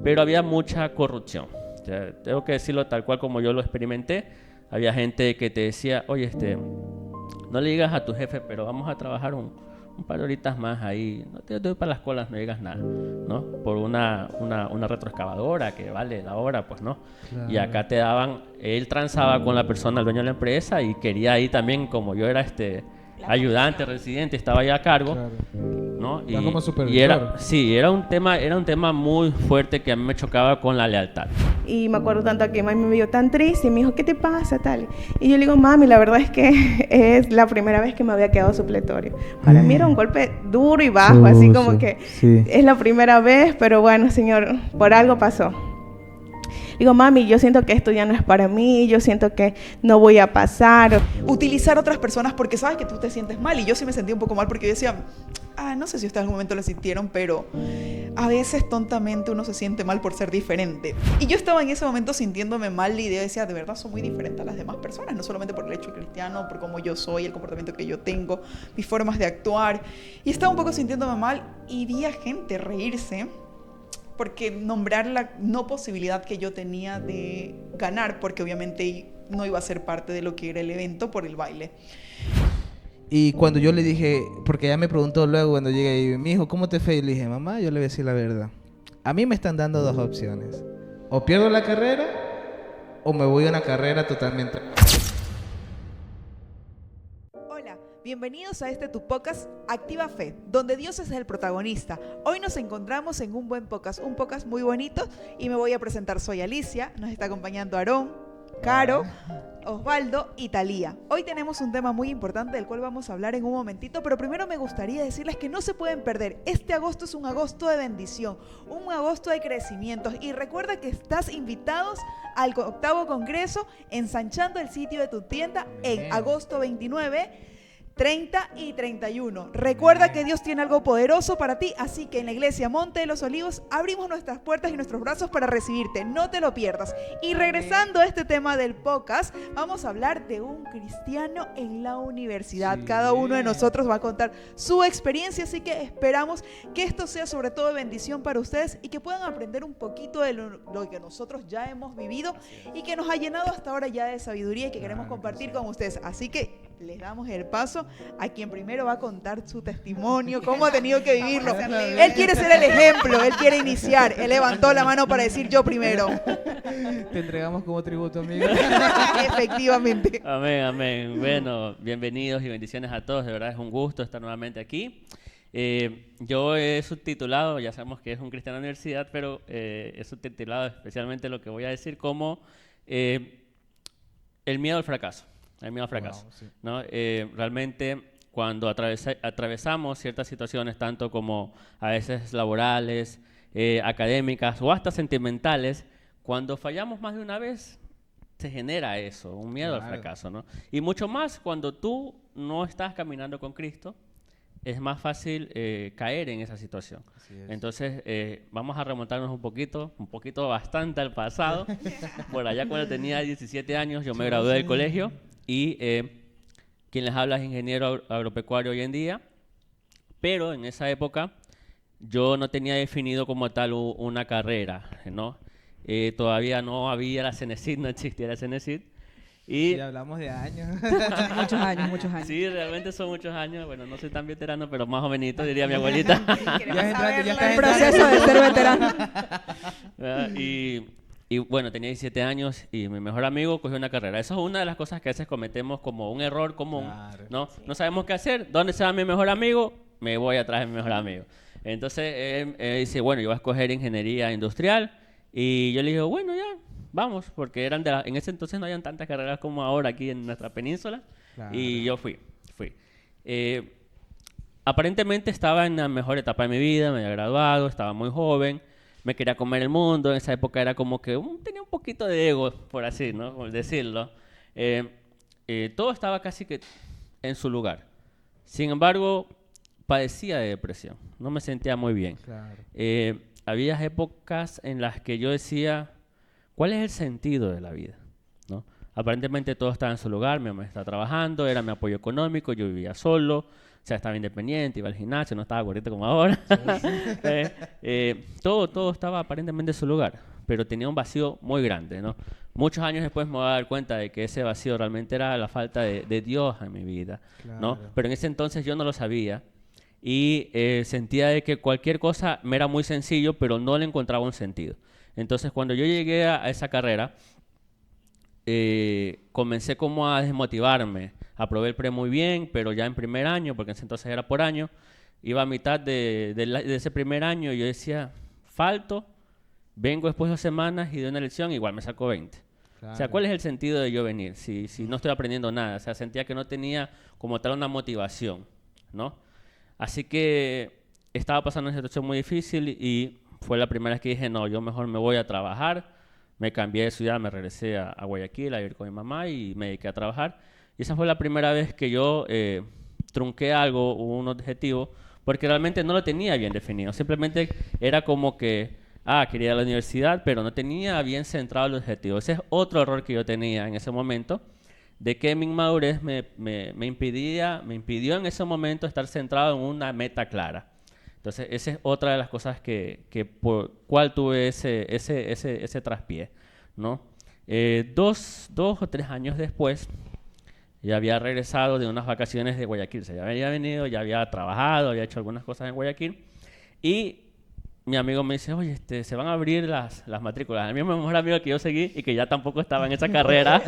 pero había mucha corrupción. O sea, tengo que decirlo tal cual como yo lo experimenté. Había gente que te decía, oye, no le digas a tu jefe, pero vamos a trabajar un par de horitas más ahí, no te doy para las colas, no digas nada, ¿no? Por una retroexcavadora que vale la hora, pues no. Claro. Y acá te daban, él transaba con la persona, el dueño de la empresa, y quería ahí también, como yo era ayudante, residente, estaba ahí a cargo, Claro. ¿no? Está como Y supervisor. era un tema muy fuerte que a mí me chocaba con la lealtad. Y me acuerdo tanto que mami me vio tan triste y me dijo, ¿qué te pasa? Tal. Y yo le digo, mami, la verdad es que es la primera vez que me había quedado supletorio. Para mí era un golpe duro y bajo, así como que sí. es la primera vez, pero bueno, señor, por algo pasó. Digo, mami, yo siento que esto ya no es para mí, yo siento que no voy a pasar. Utilizar a otras personas porque sabes que tú te sientes mal. Y yo sí me sentí un poco mal porque yo decía, no sé si ustedes en algún momento lo sintieron, pero a veces tontamente uno se siente mal por ser diferente. Y yo estaba en ese momento sintiéndome mal y yo decía, de verdad soy muy diferente a las demás personas, no solamente por el hecho cristiano, por cómo yo soy, el comportamiento que yo tengo, mis formas de actuar. Y estaba un poco sintiéndome mal y vi a gente reírse porque nombrar la no posibilidad que yo tenía de ganar, porque obviamente no iba a ser parte de lo que era el evento por el baile. Y cuando yo le dije, porque ella me preguntó luego cuando llegué, mi hijo, ¿cómo te fue? Y le dije, mamá, yo le voy a decir la verdad. A mí me están dando dos opciones. O pierdo la carrera, o me voy a una carrera totalmente... Hola, bienvenidos a tu podcast Activa Fe, donde Dios es el protagonista. Hoy nos encontramos en un buen podcast, un podcast muy bonito, y me voy a presentar. Soy Alicia, nos está acompañando Aarón, Caro, Osvaldo y Talía. Hoy tenemos un tema muy importante del cual vamos a hablar en un momentito, pero primero me gustaría decirles que no se pueden perder. Este agosto es un agosto de bendición, un agosto de crecimientos, y recuerda que estás invitados al 8º Congreso Ensanchando el Sitio de tu Tienda en agosto 29, 30 y 31. Recuerda que Dios tiene algo poderoso para ti, así que en la iglesia Monte de los Olivos abrimos nuestras puertas y nuestros brazos para recibirte. No te lo pierdas. Y regresando a este tema del podcast, vamos a hablar de un cristiano en la universidad. Sí. Cada uno de nosotros va a contar su experiencia, así que esperamos que esto sea sobre todo de bendición para ustedes y que puedan aprender un poquito de lo que nosotros ya hemos vivido y que nos ha llenado hasta ahora ya de sabiduría y que queremos compartir con ustedes. Así que les damos el paso a quien primero va a contar su testimonio, cómo ha tenido que vivirlo. Él quiere ser el ejemplo, él quiere iniciar. Él levantó la mano para decir yo primero. Te entregamos como tributo, amigo. Efectivamente. Amén, amén. Bueno, bienvenidos y bendiciones a todos. De verdad es un gusto estar nuevamente aquí. Yo he subtitulado, ya sabemos que es un cristiano de la universidad, pero he subtitulado especialmente lo que voy a decir como el miedo al fracaso. El miedo al fracaso. Wow, sí. ¿No? Realmente cuando atravesamos ciertas situaciones, tanto como a veces laborales, académicas o hasta sentimentales, cuando fallamos más de una vez, se genera eso, un miedo al fracaso, ¿no? Y mucho más cuando tú no estás caminando con Cristo, es más fácil caer en esa situación. Entonces, vamos a remontarnos un poquito bastante al pasado. Por allá cuando tenía 17 años, yo me gradué del colegio y quien les habla es ingeniero agropecuario hoy en día, pero en esa época yo no tenía definido como tal una carrera, ¿no? Todavía no había la Cenecit, no existía la Cenecit. Y Sí, hablamos de años. Muchos años, muchos años. sí, realmente son muchos años. Bueno, no soy tan veterano, pero más jovenito, diría mi abuelita. Ya estás El proceso de ser veterano. ¿Verdad? Y bueno, tenía 17 años y mi mejor amigo cogió una carrera. Eso es una de las cosas que a veces cometemos como un error común, Claro. ¿no? No sabemos qué hacer. ¿Dónde se va mi mejor amigo? Me voy atrás de mi mejor amigo. Entonces, él dice, bueno, yo voy a escoger ingeniería industrial. Y yo le digo, bueno, ya, vamos, porque en ese entonces no habían tantas carreras como ahora aquí en nuestra península. Claro. Y yo fui. Aparentemente estaba en la mejor etapa de mi vida, me había graduado, estaba muy joven, me quería comer el mundo. En esa época era como que tenía un poquito de ego, por así, ¿no? Por decirlo. Todo estaba casi que en su lugar. Sin embargo, padecía de depresión, no me sentía muy bien. Claro. Había épocas en las que yo decía, ¿cuál es el sentido de la vida? ¿No? Aparentemente todo estaba en su lugar, mi mamá estaba trabajando, era mi apoyo económico, yo vivía solo, O sea, estaba independiente, iba al gimnasio, no estaba gordito como ahora. Todo estaba aparentemente en su lugar, pero tenía un vacío muy grande, ¿no? Muchos años después me voy a dar cuenta de que ese vacío realmente era la falta de Dios en mi vida, ¿no? Claro. Pero en ese entonces yo no lo sabía y sentía de que cualquier cosa me era muy sencillo, pero no le encontraba un sentido. Entonces, cuando yo llegué a esa carrera, comencé como a desmotivarme. Aprobé el pre muy bien, pero ya en primer año, porque en ese entonces era por año, iba a mitad de ese primer año y yo decía, falto, vengo después de 2 semanas y de una elección, igual me saco 20. O sea, ¿cuál es el sentido de yo venir si no estoy aprendiendo nada? O sea, sentía que no tenía como tal una motivación, ¿no? Así que estaba pasando una situación muy difícil y fue la primera vez que dije, no, yo mejor me voy a trabajar. Me cambié de ciudad, me regresé a Guayaquil a vivir con mi mamá y me dediqué a trabajar. Y esa fue la primera vez que yo trunqué algo, un objetivo, porque realmente no lo tenía bien definido. Simplemente era como que, quería ir a la universidad, pero no tenía bien centrado el objetivo. Ese es otro error que yo tenía en ese momento, de que mi inmadurez me impidió en ese momento estar centrado en una meta clara. Entonces, esa es otra de las cosas que por cual tuve ese traspié, ¿no? 2 o 3 años después, ya había regresado de unas vacaciones de Guayaquil. O sea, ya había venido, ya había trabajado, había hecho algunas cosas en Guayaquil. Y mi amigo me dice, oye, se van a abrir las matrículas. El mismo mejor amigo que yo seguí y que ya tampoco estaba en esa carrera.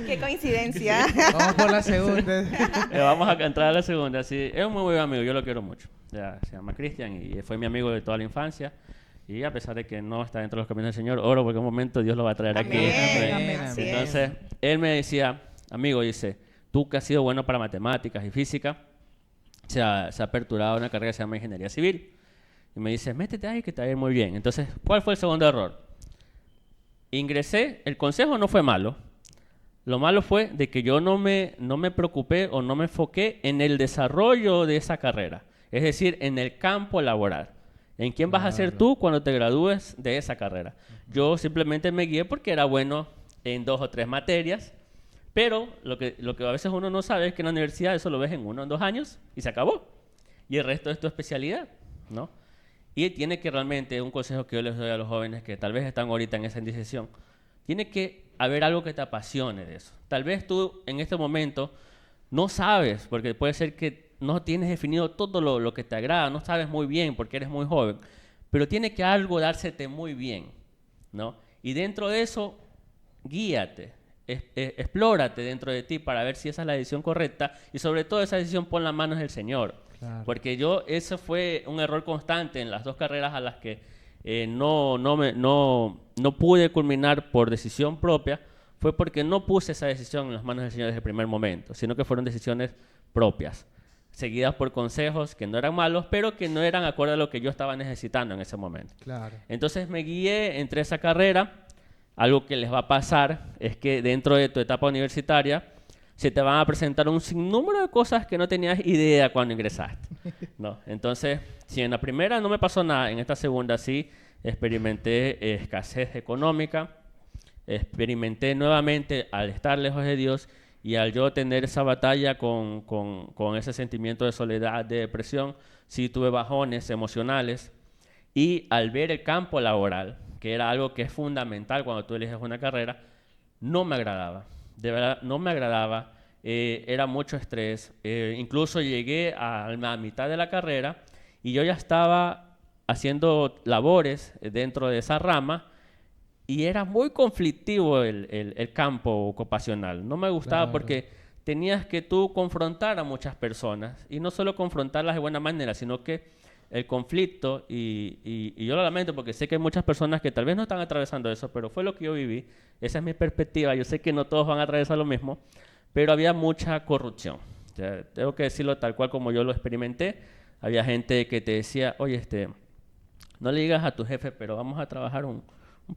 Qué coincidencia. Vamos por la segunda. Vamos a entrar a la segunda. Sí, es un muy buen amigo, yo lo quiero mucho. Ya, se llama Cristian y fue mi amigo de toda la infancia. Y a pesar de que no está dentro de los caminos del Señor, oro porque en un momento Dios lo va a traer aquí. Amén. Así es. Entonces, él me decía, amigo, dice, tú que has sido bueno para matemáticas y física, se ha aperturado una carrera que se llama Ingeniería Civil. Y me dice, métete ahí que te va a ir muy bien. Entonces, ¿cuál fue el segundo error? Ingresé, el consejo no fue malo. Lo malo fue de que yo no me preocupé o no me enfoqué en el desarrollo de esa carrera. Es decir, en el campo laboral. ¿En quién vas a ser tú cuando te gradúes de esa carrera? Yo simplemente me guié porque era bueno en 2 o 3 materias, pero lo que a veces uno no sabe es que en la universidad eso lo ves en 1 o 2 años y se acabó. Y el resto es tu especialidad, ¿no? Y tiene que realmente, un consejo que yo les doy a los jóvenes que tal vez están ahorita en esa indecisión, tiene que haber algo que te apasione de eso. Tal vez tú en este momento no sabes, porque puede ser que no tienes definido todo lo que te agrada, no sabes muy bien porque eres muy joven, pero tiene que algo dársete muy bien, ¿no? Y dentro de eso, guíate, explórate dentro de ti para ver si esa es la decisión correcta y sobre todo esa decisión pon las manos del Señor. Claro. Porque ese fue un error constante en las 2 carreras a las que no pude culminar por decisión propia, fue porque no puse esa decisión en las manos del Señor desde el primer momento, sino que fueron decisiones propias, seguidas por consejos que no eran malos, pero que no eran acorde a lo que yo estaba necesitando en ese momento. Claro. Entonces me guié entre esa carrera. Algo que les va a pasar es que dentro de tu etapa universitaria se te van a presentar un sinnúmero de cosas que no tenías idea cuando ingresaste, ¿no? Entonces, si en la primera no me pasó nada, en esta segunda sí experimenté escasez económica, experimenté nuevamente al estar lejos de Dios y al yo tener esa batalla con ese sentimiento de soledad, de depresión, sí tuve bajones emocionales y al ver el campo laboral, que era algo que es fundamental cuando tú eliges una carrera, no me agradaba. De verdad, no me agradaba. Era mucho estrés. Incluso llegué a la mitad de la carrera y yo ya estaba haciendo labores dentro de esa rama y era muy conflictivo el campo ocupacional. No me gustaba porque tenías que tú confrontar a muchas personas y no solo confrontarlas de buena manera, sino que el conflicto, y yo lo lamento porque sé que hay muchas personas que tal vez no están atravesando eso, pero fue lo que yo viví, esa es mi perspectiva, yo sé que no todos van a atravesar lo mismo, pero había mucha corrupción. O sea, tengo que decirlo tal cual como yo lo experimenté. Había gente que te decía, oye, no le digas a tu jefe, pero vamos a trabajar un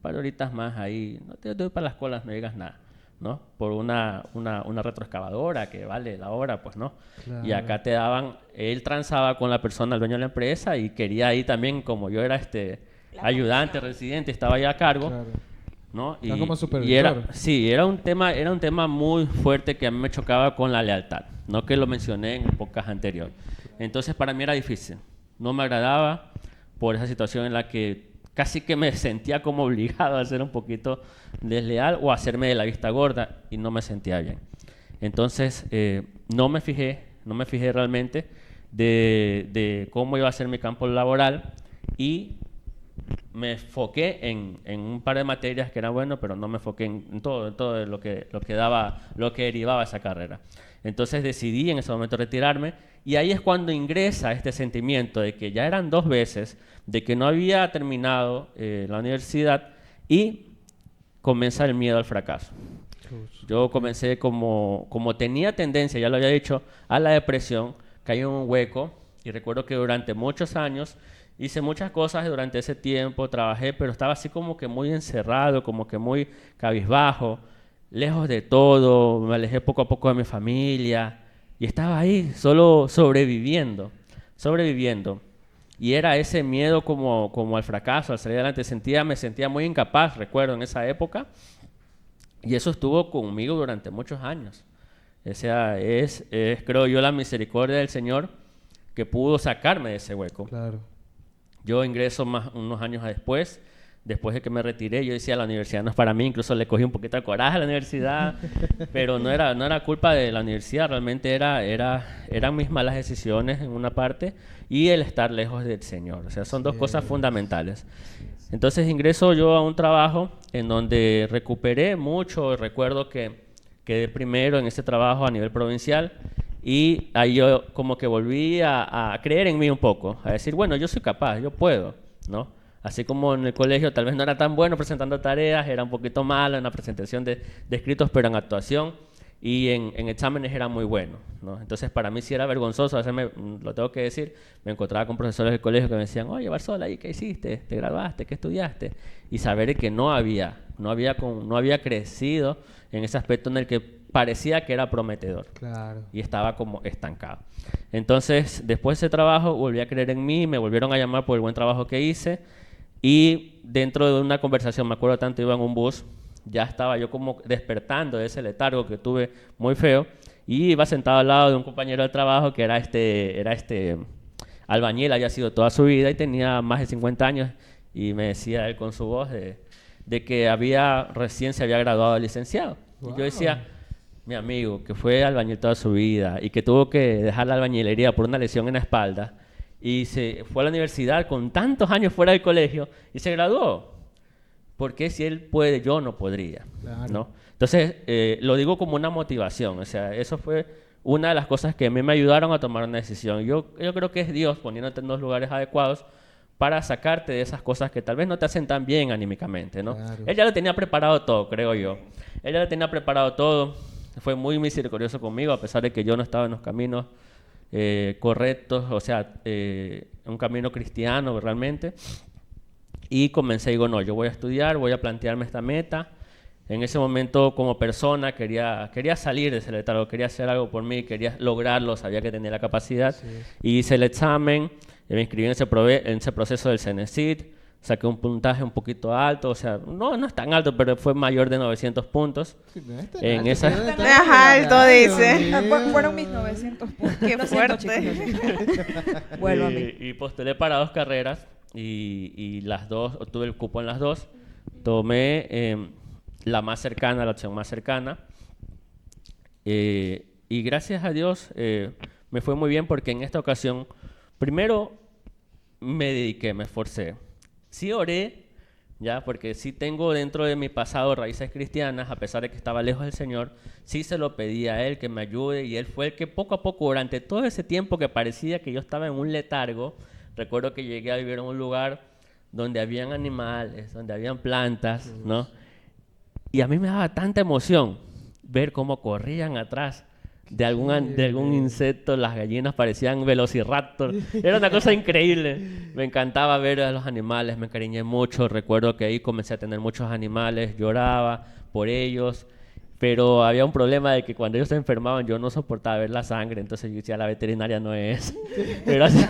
par de horitas más ahí, no te doy para las colas, no digas nada, ¿no? Por una retroexcavadora que vale la hora, pues no. Claro. Y acá te daban, él transaba con la persona, el dueño de la empresa, y quería ahí también, como yo era ayudante, residente, estaba ahí a cargo, ¿no? Está como Y supervisor. sí, era un tema muy fuerte que a mí me chocaba con la lealtad, no que lo mencioné en un podcast anterior. Entonces para mí era difícil, no me agradaba por esa situación en la que casi que me sentía como obligado a ser un poquito desleal o a hacerme de la vista gorda y no me sentía bien. Entonces no me fijé realmente de cómo iba a ser mi campo laboral y me enfoqué en un par de materias que era bueno, pero no me enfoqué en todo lo que derivaba esa carrera. Entonces decidí en ese momento retirarme y ahí es cuando ingresa este sentimiento de que ya eran 2 veces, de que no había terminado la universidad y comienza el miedo al fracaso. Yo comencé como tenía tendencia, ya lo había dicho, a la depresión, caí en un hueco y recuerdo que durante muchos años hice muchas cosas durante ese tiempo, trabajé, pero estaba así como que muy encerrado, como que muy cabizbajo, lejos de todo, me alejé poco a poco de mi familia y estaba ahí solo sobreviviendo. Y era ese miedo como al fracaso, al salir adelante, me sentía muy incapaz, recuerdo, en esa época. Y eso estuvo conmigo durante muchos años. O sea, es creo yo la misericordia del Señor que pudo sacarme de ese hueco. Claro. Yo ingreso unos años después de que me retiré, yo decía la universidad no es para mí, incluso le cogí un poquito de coraje a la universidad, pero no era culpa de la universidad, realmente eran mis malas decisiones en una parte y el estar lejos del Señor. O sea, son 2 cosas fundamentales. Entonces ingreso yo a un trabajo en donde recuperé mucho, recuerdo que quedé primero en ese trabajo a nivel provincial y ahí yo como que volví a creer en mí un poco, a decir, bueno, yo soy capaz, yo puedo, ¿no? Así como en el colegio tal vez no era tan bueno presentando tareas, era un poquito malo en la presentación de escritos, pero en actuación y en exámenes era muy bueno, ¿no? Entonces para mí sí era vergonzoso, a veces lo tengo que decir, me encontraba con profesores del colegio que me decían, oye, Barzola, ¿y qué hiciste? ¿Te graduaste? ¿Qué estudiaste? Y saber que no había crecido en ese aspecto en el que parecía que era prometedor. Claro. Y estaba como estancado. Entonces, después de ese trabajo, volví a creer en mí, me volvieron a llamar por el buen trabajo que hice y dentro de una conversación, me acuerdo tanto, iba en un bus, ya estaba yo como despertando de ese letargo que tuve muy feo y iba sentado al lado de un compañero de trabajo que era este albañil, había sido toda su vida y tenía más de 50 años y me decía él con su voz de que recién se había graduado de licenciado. Wow. Y yo decía, mi amigo, que fue albañil toda su vida y que tuvo que dejar la albañilería por una lesión en la espalda y se fue a la universidad con tantos años fuera del colegio y se graduó. ¿Por qué si él puede, yo no podría? Claro. ¿No? Entonces, lo digo como una motivación. O sea, eso fue una de las cosas que a mí me ayudaron a tomar una decisión. Yo creo que es Dios poniéndote en los lugares adecuados para sacarte de esas cosas que tal vez no te hacen tan bien anímicamente, ¿no? Claro. Él ya lo tenía preparado todo, creo yo. Él ya lo tenía preparado todo. Fue muy misericordioso conmigo, a pesar de que yo no estaba en los caminos correctos, o sea, un camino cristiano realmente. Y comencé, digo, no, yo voy a estudiar, voy a plantearme esta meta. En ese momento, como persona, quería salir de ese letargo, quería hacer algo por mí, quería lograrlo, sabía que tenía la capacidad. Sí. Y hice el examen, me inscribí en ese proceso del Cenecit, saqué un puntaje un poquito alto, o sea, no es tan alto, pero fue mayor de 900 puntos. Sí, no es tan en alto, esa... pero No es alto, dice. Fueron mis 900 puntos. Qué Lo siento, fuerte. chicos. Vuelvo a mí. Y postulé para 2 carreras y las 2, obtuve el cupo en las 2. Tomé la más cercana, la opción más cercana. Y gracias a Dios me fue muy bien porque en esta ocasión, primero me dediqué, me esforcé. Sí oré, ya, porque sí tengo dentro de mi pasado raíces cristianas, a pesar de que estaba lejos del Señor, sí se lo pedí a Él que me ayude y Él fue el que poco a poco, durante todo ese tiempo que parecía que yo estaba en un letargo, recuerdo que llegué a vivir en un lugar donde habían animales, donde habían plantas, ¿no? Y a mí me daba tanta emoción ver cómo corrían atrás de algún insecto, las gallinas parecían velociraptor. Era una cosa increíble. Me encantaba ver a los animales, me encariñé mucho. Recuerdo que ahí comencé a tener muchos animales, lloraba por ellos. Pero había un problema de que cuando ellos se enfermaban yo no soportaba ver la sangre, entonces yo decía, la veterinaria no es. Pero así,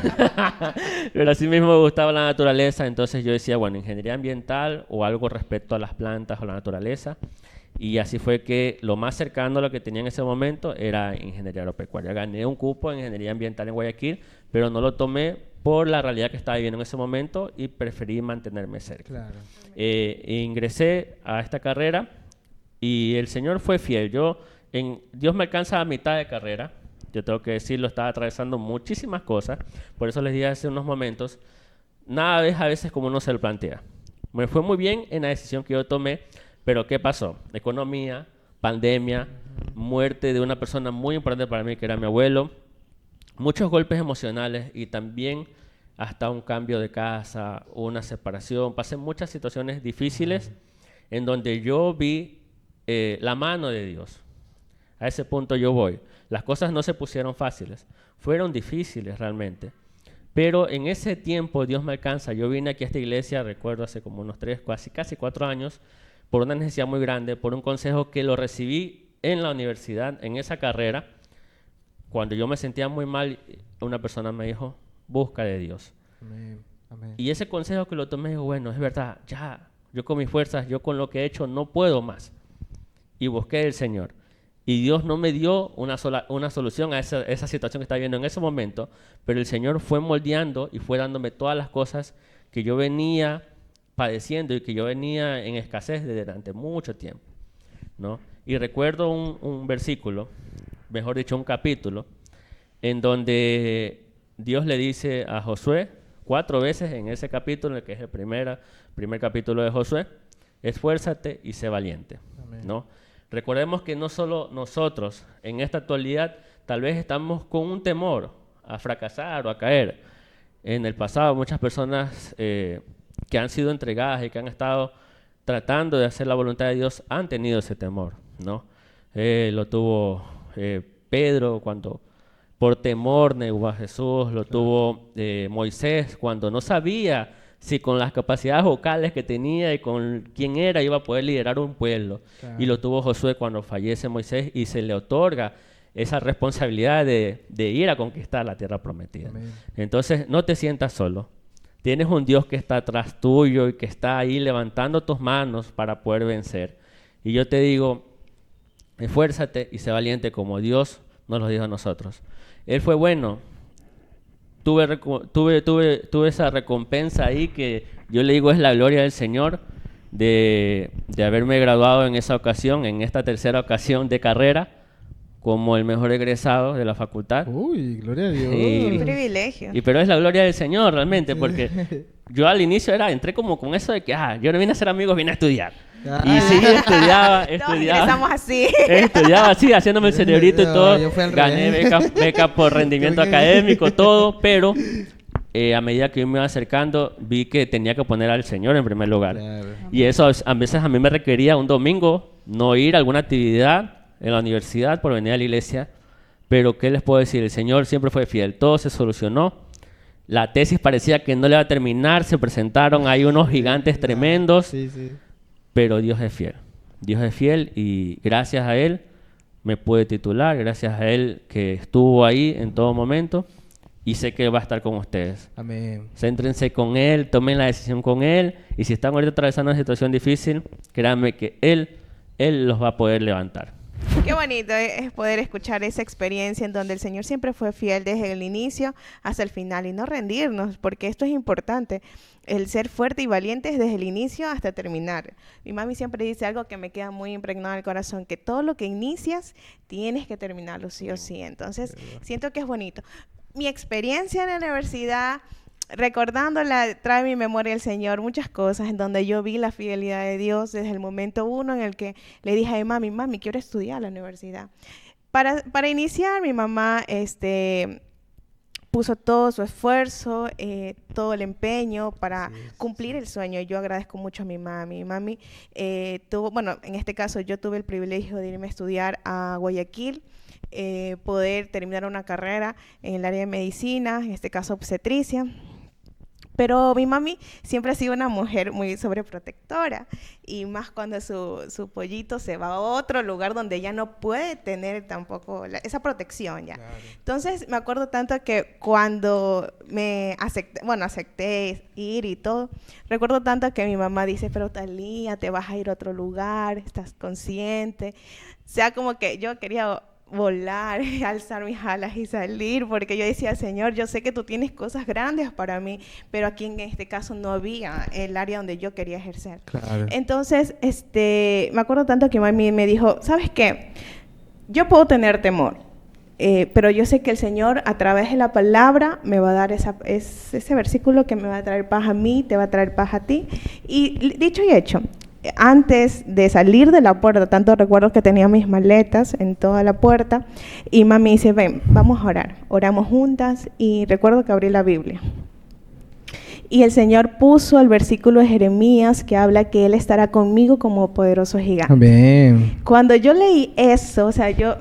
pero así mismo me gustaba la naturaleza, entonces yo decía, bueno, ingeniería ambiental o algo respecto a las plantas o la naturaleza. Y así fue que lo más cercano a lo que tenía en ese momento era ingeniería agropecuaria. Gané un cupo en ingeniería ambiental en Guayaquil, pero no lo tomé por la realidad que estaba viviendo en ese momento y preferí mantenerme cerca. Claro. Ingresé a esta carrera y el Señor fue fiel. Dios me alcanza a mitad de carrera. Yo tengo que decirlo, estaba atravesando muchísimas cosas. Por eso les dije hace unos momentos, nada es a veces como uno se lo plantea. Me fue muy bien en la decisión que yo tomé, pero ¿qué pasó? Economía, pandemia, muerte de una persona muy importante para mí, que era mi abuelo, muchos golpes emocionales y también hasta un cambio de casa, una separación. Pasé muchas situaciones difíciles en donde yo vi la mano de Dios. A ese punto yo voy. Las cosas no se pusieron fáciles, fueron difíciles realmente. Pero en ese tiempo Dios me alcanza. Yo vine aquí a esta iglesia, recuerdo hace como unos 3, casi 4 años, por una necesidad muy grande, por un consejo que lo recibí en la universidad, en esa carrera. Cuando yo me sentía muy mal, una persona me dijo, busca de Dios. Amén. Amén. Y ese consejo que lo tomé, digo, bueno, es verdad, ya, yo con mis fuerzas, yo con lo que he hecho no puedo más. Y busqué al Señor. Y Dios no me dio una solución a esa situación que estaba viviendo en ese momento, pero el Señor fue moldeando y fue dándome todas las cosas que yo venía padeciendo y que yo venía en escasez durante mucho tiempo, ¿no? Y recuerdo un versículo, mejor dicho, un capítulo, en donde Dios le dice a Josué 4 veces en ese capítulo, que es el primer capítulo de Josué, esfuérzate y sé valiente, ¿no? Recordemos que no solo nosotros en esta actualidad tal vez estamos con un temor a fracasar o a caer. En el pasado muchas personas que han sido entregadas y que han estado tratando de hacer la voluntad de Dios han tenido ese temor, ¿no? Lo tuvo Pedro cuando por temor negó a Jesús, lo tuvo Moisés cuando no sabía si con las capacidades vocales que tenía y con quién era iba a poder liderar un pueblo. Claro. Y lo tuvo Josué cuando fallece Moisés y se le otorga esa responsabilidad de ir a conquistar la tierra prometida. Amén. Entonces, no te sientas solo. Tienes un Dios que está atrás tuyo y que está ahí levantando tus manos para poder vencer. Y yo te digo, esfuérzate y sé valiente como Dios nos lo dijo a nosotros. Él fue bueno. Tuve esa recompensa ahí que yo le digo es la gloria del Señor de haberme graduado en esa ocasión, en esta tercera ocasión de carrera, como el mejor egresado de la facultad. Uy, gloria a Dios. Qué privilegio. Pero es la gloria del Señor realmente, porque yo al inicio entré como con eso de que yo no vine a ser amigos, vine a estudiar. Y sí, estudiaba. Estamos así. Estudiaba así, haciéndome el cerebrito y todo. Gané beca por rendimiento académico, todo, pero a medida que yo me iba acercando, vi que tenía que poner al Señor en primer lugar. Claro. Y eso a veces a mí me requería un domingo no ir a alguna actividad en la universidad por venir a la iglesia. Pero ¿qué les puedo decir? El Señor siempre fue fiel, todo se solucionó. La tesis parecía que no le iba a terminar, se presentaron ahí unos gigantes tremendos. Sí. Pero Dios es fiel. Dios es fiel y gracias a Él me pude titular, gracias a Él que estuvo ahí en todo momento y sé que va a estar con ustedes. Amén. Céntrense con Él, tomen la decisión con Él y si están ahorita atravesando una situación difícil, créanme que Él los va a poder levantar. Qué bonito es poder escuchar esa experiencia en donde el Señor siempre fue fiel desde el inicio hasta el final y no rendirnos, porque esto es importante, el ser fuerte y valiente desde el inicio hasta terminar. Mi mami siempre dice algo que me queda muy impregnado en el corazón, que todo lo que inicias tienes que terminarlo sí o sí. Entonces, siento que es bonito. Mi experiencia en la universidad, recordándola, trae a mi memoria el Señor muchas cosas en donde yo vi la fidelidad de Dios desde el momento uno en el que le dije a mi mami, quiero estudiar a la universidad. Para iniciar, mi mamá puso todo su esfuerzo, todo el empeño para cumplir el sueño. Yo agradezco mucho a mi mami. Mi mami en este caso yo tuve el privilegio de irme a estudiar a Guayaquil, poder terminar una carrera en el área de medicina, en este caso obstetricia. Pero mi mami siempre ha sido una mujer muy sobreprotectora y más cuando su pollito se va a otro lugar donde ella no puede tener tampoco esa protección ya. Claro. Entonces me acuerdo tanto que cuando me acepté ir y todo, recuerdo tanto que mi mamá dice, pero Thalía, te vas a ir a otro lugar, estás consciente. O sea, como que yo quería volar, alzar mis alas y salir, porque yo decía, Señor, yo sé que tú tienes cosas grandes para mí, pero aquí en este caso no había el área donde yo quería ejercer. Claro. Entonces, me acuerdo tanto que mami me dijo, ¿sabes qué? Yo puedo tener temor, pero yo sé que el Señor a través de la palabra me va a dar ese versículo que me va a traer paz a mí, te va a traer paz a ti. Y dicho y hecho, antes de salir de la puerta, tanto recuerdo que tenía mis maletas en toda la puerta, y mami dice, ven, vamos a orar. Oramos juntas y recuerdo que abrí la Biblia. Y el Señor puso el versículo de Jeremías que habla que Él estará conmigo como poderoso gigante. Amén. Cuando yo leí eso, o sea, yo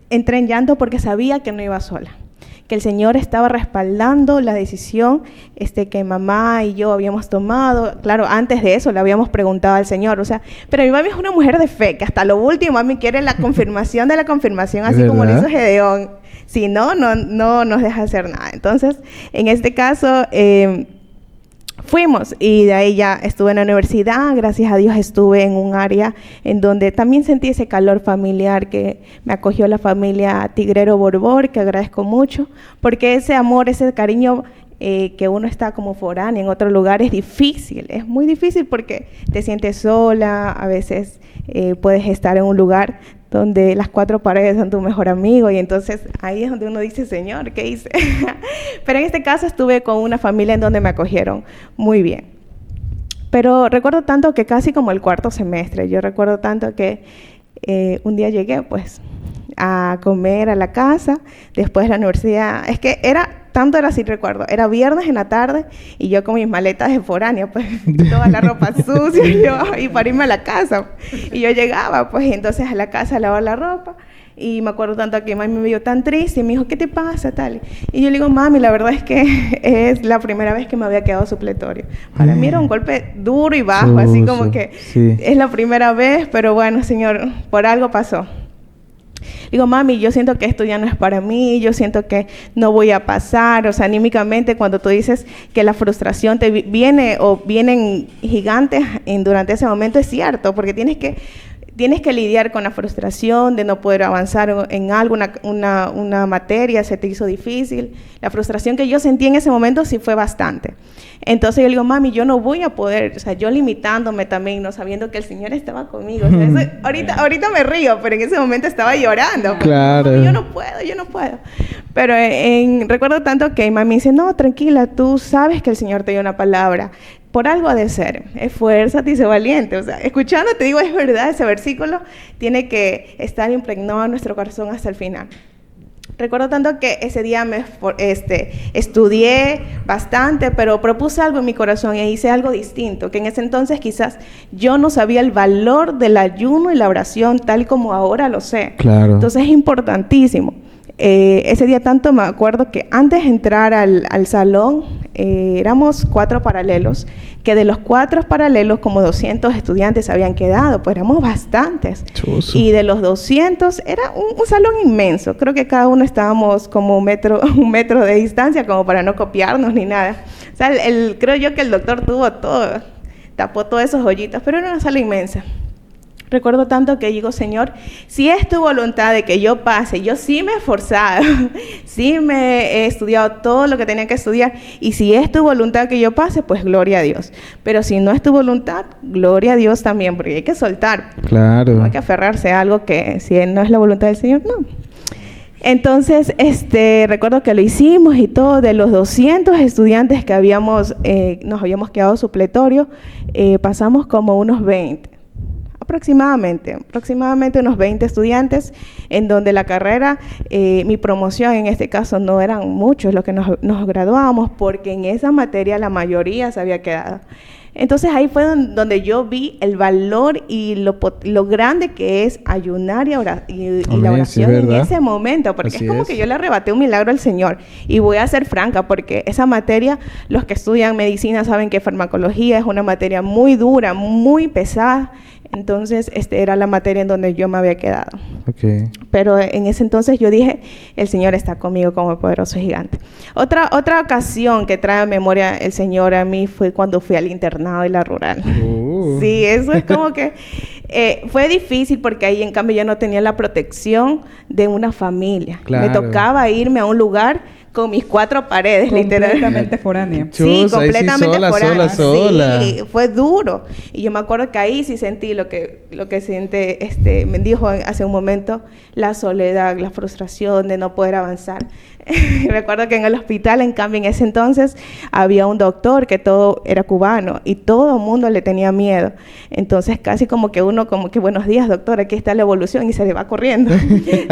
entré en llanto porque sabía que no iba sola, que el Señor estaba respaldando la decisión que mamá y yo habíamos tomado. Claro, antes de eso le habíamos preguntado al Señor, o sea, pero mi mami es una mujer de fe, que hasta lo último mami quiere la confirmación de la confirmación, así como lo hizo Gedeón. Si no nos deja hacer nada. Entonces, en este caso, fuimos y de ahí ya estuve en la universidad. Gracias a Dios estuve en un área en donde también sentí ese calor familiar que me acogió la familia Tigrero Borbor, que agradezco mucho, porque ese amor, ese cariño que uno está como foráneo en otro lugar es difícil, es muy difícil porque te sientes sola, a veces puedes estar en un lugar donde las cuatro paredes son tu mejor amigo y entonces ahí es donde uno dice, Señor, ¿qué hice? Pero en este caso estuve con una familia en donde me acogieron muy bien. Pero recuerdo tanto que casi como el cuarto semestre, yo recuerdo tanto que un día llegué pues a comer a la casa, después de la universidad, es que tanto era así recuerdo, era viernes en la tarde y yo con mis maletas de foránea, pues toda la ropa sucia y para irme a la casa. Y yo llegaba pues entonces a la casa a lavar la ropa y me acuerdo tanto que mami me vio tan triste y me dijo, ¿qué te pasa? Tal. Y yo le digo, mami, la verdad es que es la primera vez que me había quedado supletorio. Para mí era un golpe duro y bajo, así como que es la primera vez, pero bueno, Señor, por algo pasó. Digo, mami, yo siento que esto ya no es para mí, yo siento que no voy a pasar, o sea, anímicamente cuando tú dices que la frustración te viene o vienen gigantes durante ese momento, es cierto, porque tienes que lidiar con la frustración de no poder avanzar en algo, una materia se te hizo difícil. La frustración que yo sentí en ese momento sí fue bastante. Entonces yo le digo, mami, yo no voy a poder, o sea, yo limitándome también, no sabiendo que el Señor estaba conmigo. O sea, eso, ahorita me río, pero en ese momento estaba llorando. Claro. Mami, yo no puedo. Pero recuerdo tanto que mami dice, no, tranquila, tú sabes que el Señor te dio una palabra. Por algo ha de ser, esfuérzate y sé valiente. O sea, escuchando te digo, es verdad, ese versículo tiene que estar impregnado en nuestro corazón hasta el final. Recuerdo tanto que ese día estudié bastante, pero propuse algo en mi corazón y hice algo distinto, que en ese entonces quizás yo no sabía el valor del ayuno y la oración tal como ahora lo sé. Claro. Entonces es importantísimo. Ese día tanto me acuerdo que antes de entrar al salón éramos 4 paralelos, que de los 4 paralelos como 200 estudiantes habían quedado, pues éramos bastantes. Chuso. Y de los 200 era un salón inmenso, creo que cada uno estábamos como un metro de distancia como para no copiarnos ni nada. O sea, creo yo que el doctor tapó todos esos hoyitos, pero era una sala inmensa. Recuerdo tanto que digo, Señor, si es tu voluntad de que yo pase, yo sí me he esforzado, sí me he estudiado todo lo que tenía que estudiar, y si es tu voluntad que yo pase, pues gloria a Dios. Pero si no es tu voluntad, gloria a Dios también, porque hay que soltar. Claro. No hay que aferrarse a algo que si no es la voluntad del Señor, no. Entonces, recuerdo que lo hicimos y todo, de los 200 estudiantes que nos habíamos quedado supletorio, pasamos como unos 20. Aproximadamente unos 20 estudiantes, en donde la carrera, mi promoción en este caso no eran muchos los que nos graduábamos, porque en esa materia la mayoría se había quedado. Entonces ahí fue donde yo vi el valor y lo grande que es ayunar y la Amén, oración sí, es en verdad. ese momento, porque Así es como es. que yo le arrebaté un milagro al Señor. Y voy a ser franca, porque esa materia, los que estudian medicina saben que farmacología es una materia muy dura, muy pesada. Entonces, era la materia en donde yo me había quedado. Ok. Pero en ese entonces yo dije, el Señor está conmigo como el poderoso gigante. Otra ocasión que trae a memoria el Señor a mí fue cuando fui al internado de la rural. Sí, eso es como que fue difícil porque ahí en cambio yo no tenía la protección de una familia. Me Claro. tocaba irme a un lugar con mis 4 paredes, literalmente. Completamente foránea. Sí, Chus, ahí sí completamente sola. Sí, fue duro. Y yo me acuerdo que ahí sí sentí lo que siente, me dijo hace un momento, la soledad, la frustración de no poder avanzar. Recuerdo que en el hospital, en cambio, en ese entonces, había un doctor que todo era cubano y todo el mundo le tenía miedo. Entonces, casi como que uno, como que, buenos días, doctor, aquí está la evolución, y se le va corriendo.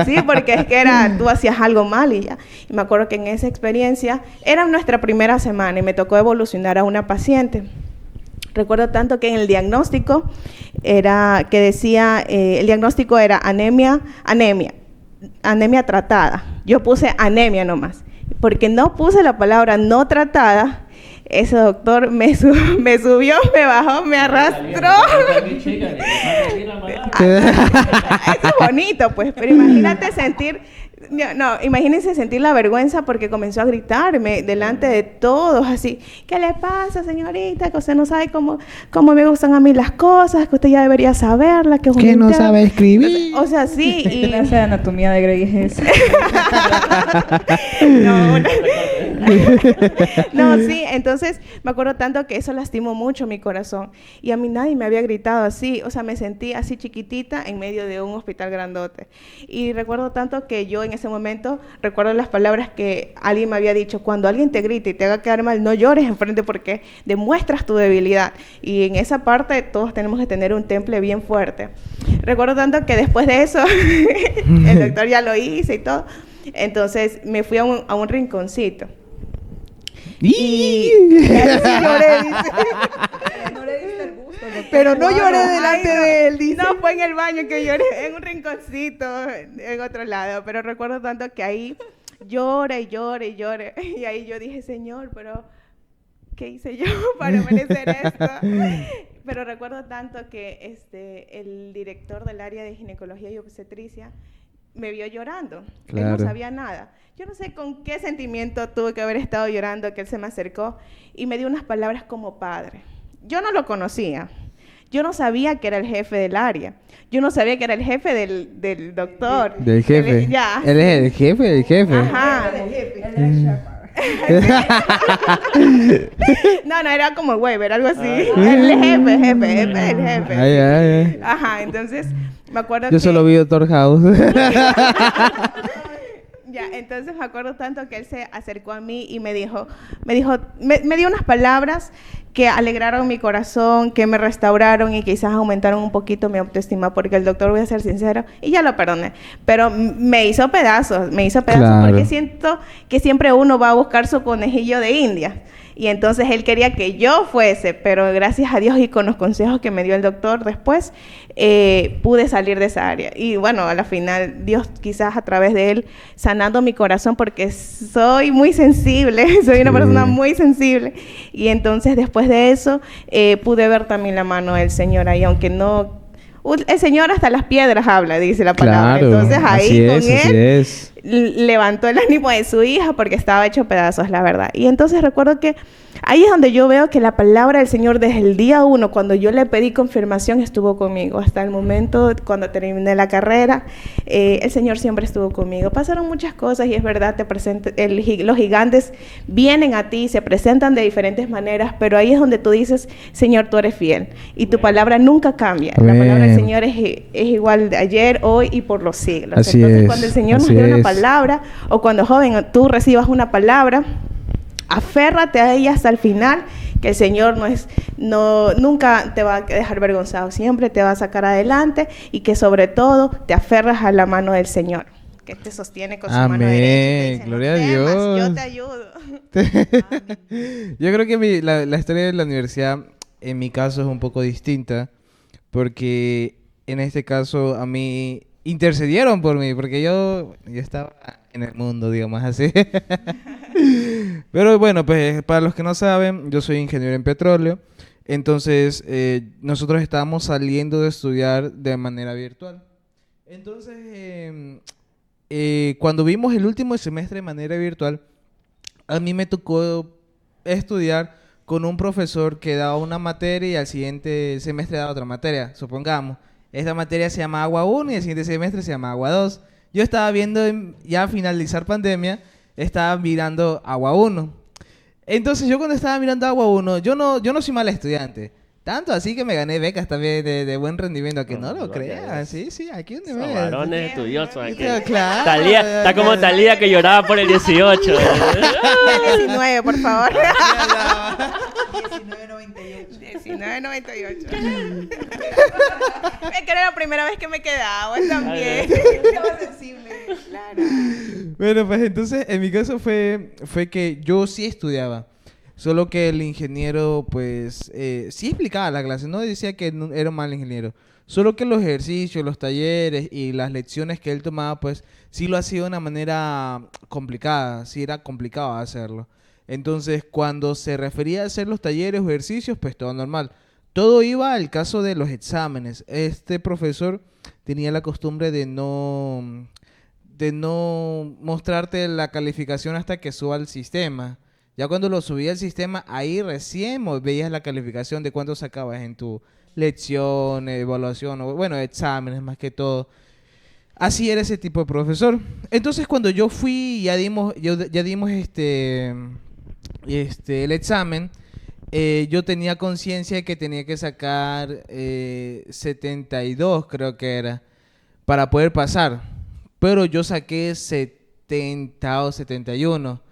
Sí, porque es que tú hacías algo mal y ya. Y me acuerdo que en esa experiencia, era nuestra primera semana y me tocó evolucionar a una paciente. Recuerdo tanto que en el diagnóstico era, que decía, el diagnóstico era anemia tratada. Yo puse anemia nomás, porque no puse la palabra no tratada. Ese doctor me subió, me bajó, me arrastró. Eso es bonito, pues, pero imagínate imagínense sentir la vergüenza porque comenzó a gritarme delante de todos, así, ¿qué le pasa, señorita? Que usted no sabe cómo me gustan a mí las cosas, que usted ya debería saberla, que es Que no interno". sabe escribir. O sea, sí, ¿Qué y clase de anatomía de Grey es esa? no, sí, entonces me acuerdo tanto que eso lastimó mucho mi corazón y a mí nadie me había gritado así, o sea, me sentí así chiquitita en medio de un hospital grandote. Y recuerdo tanto que yo en ese momento, recuerdo las palabras que alguien me había dicho: cuando alguien te grite y te haga quedar mal, no llores enfrente porque demuestras tu debilidad. Y en esa parte todos tenemos que tener un temple bien fuerte. Recuerdo tanto que después de eso, el doctor ya lo hizo y todo, entonces me fui a un rinconcito. Y eso sí lloré, dice. No le diste el gusto. Pero no lloré delante Ay, no. de él, dice. No, fue en el baño que lloré, en un rinconcito, en otro lado. Pero recuerdo tanto que ahí lloré y lloré y lloré. Y ahí yo dije, Señor, pero ¿qué hice yo para merecer esto? Pero recuerdo tanto que el director del área de ginecología y obstetricia me vio llorando. Él no Claro. sabía nada. Yo no sé con qué sentimiento tuve que haber estado llorando, que él se me acercó y me dio unas palabras como padre. Yo no lo conocía. Yo no sabía que era el jefe del área. Yo no sabía que era el jefe del doctor. Del jefe. Ya. Él es el jefe. Ajá. No, era como Weber, algo así. El jefe. Ay. Ajá, entonces me acuerdo Yo solo vi Doctor House. Ya, entonces me acuerdo tanto que él se acercó a mí y me dio unas palabras que alegraron mi corazón, que me restauraron y quizás aumentaron un poquito mi autoestima, porque el doctor, voy a ser sincero, y ya lo perdoné, pero me hizo pedazos Claro. porque siento que siempre uno va a buscar su conejillo de India. Y entonces él quería que yo fuese, pero gracias a Dios y con los consejos que me dio el doctor después, pude salir de esa área. Y bueno, a la final, Dios quizás a través de él sanando mi corazón, porque soy muy sensible, soy una persona muy sensible. Y entonces después de eso, pude ver también la mano del Señor ahí, aunque no... El Señor hasta las piedras habla, dice la palabra. Claro, Entonces ahí con así él es. levantó el ánimo de su hija porque estaba hecho pedazos, la verdad. Y entonces recuerdo que ahí es donde yo veo que la palabra del Señor desde el día 1, cuando yo le pedí confirmación, estuvo conmigo. Hasta el momento, cuando terminé la carrera, el Señor siempre estuvo conmigo. Pasaron muchas cosas y es verdad, los gigantes vienen a ti, se presentan de diferentes maneras, pero ahí es donde tú dices, Señor, tú eres fiel. Y tu palabra nunca cambia. Amén. La palabra del Señor es igual de ayer, hoy y por los siglos. Así Entonces, es, cuando el Señor nos así dio una es. palabra, o cuando joven tú recibas una palabra, aférrate a ella hasta el final, que el Señor nunca te va a dejar avergonzado, siempre te va a sacar adelante y que sobre todo te aferras a la mano del Señor, que te sostiene con su mano Amén. derecha. Y te dice, Gloria "No a temas, Dios". yo te ayudo. Yo creo que la historia de la universidad en mi caso es un poco distinta, porque en este caso a mí intercedieron por mí, porque yo estaba en el mundo, digamos así. Pero bueno, pues para los que no saben, yo soy ingeniero en petróleo. Entonces, nosotros estábamos saliendo de estudiar de manera virtual. Entonces, cuando vimos el último semestre de manera virtual, a mí me tocó estudiar con un profesor que daba una materia y al siguiente semestre daba otra materia, supongamos. Esta materia se llama Agua 1 y el siguiente semestre se llama Agua 2. Yo estaba viendo, ya a finalizar pandemia, estaba mirando Agua 1. Entonces yo cuando estaba mirando Agua 1, yo no soy mal estudiante. Tanto así que me gané becas también de buen rendimiento, a que no lo crean. Sí, aquí donde Son me... varones estudiosos aquí. Claro. Talía, está como Talía que lloraba por el 18. El 19, por favor. 19.98. 19.98. Es que era la primera vez que me quedaba también. Estaba sensible. Claro. Bueno, pues entonces en mi caso fue que yo sí estudiaba. Solo que el ingeniero, pues, sí explicaba la clase, no decía que era un mal ingeniero. Solo que los ejercicios, los talleres y las lecciones que él tomaba, pues, sí lo hacía de una manera complicada, sí era complicado hacerlo. Entonces, cuando se refería a hacer los talleres o ejercicios, pues todo normal. Todo iba al caso de los exámenes. Este profesor tenía la costumbre de no mostrarte la calificación hasta que suba al sistema. Ya cuando lo subía al sistema, ahí recién veías la calificación de cuánto sacabas en tu lección, evaluación, o bueno, exámenes más que todo. Así era ese tipo de profesor. Entonces cuando yo fui, ya dimos el examen, yo tenía conciencia de que tenía que sacar 72, creo que era, para poder pasar. Pero yo saqué 70 o 71.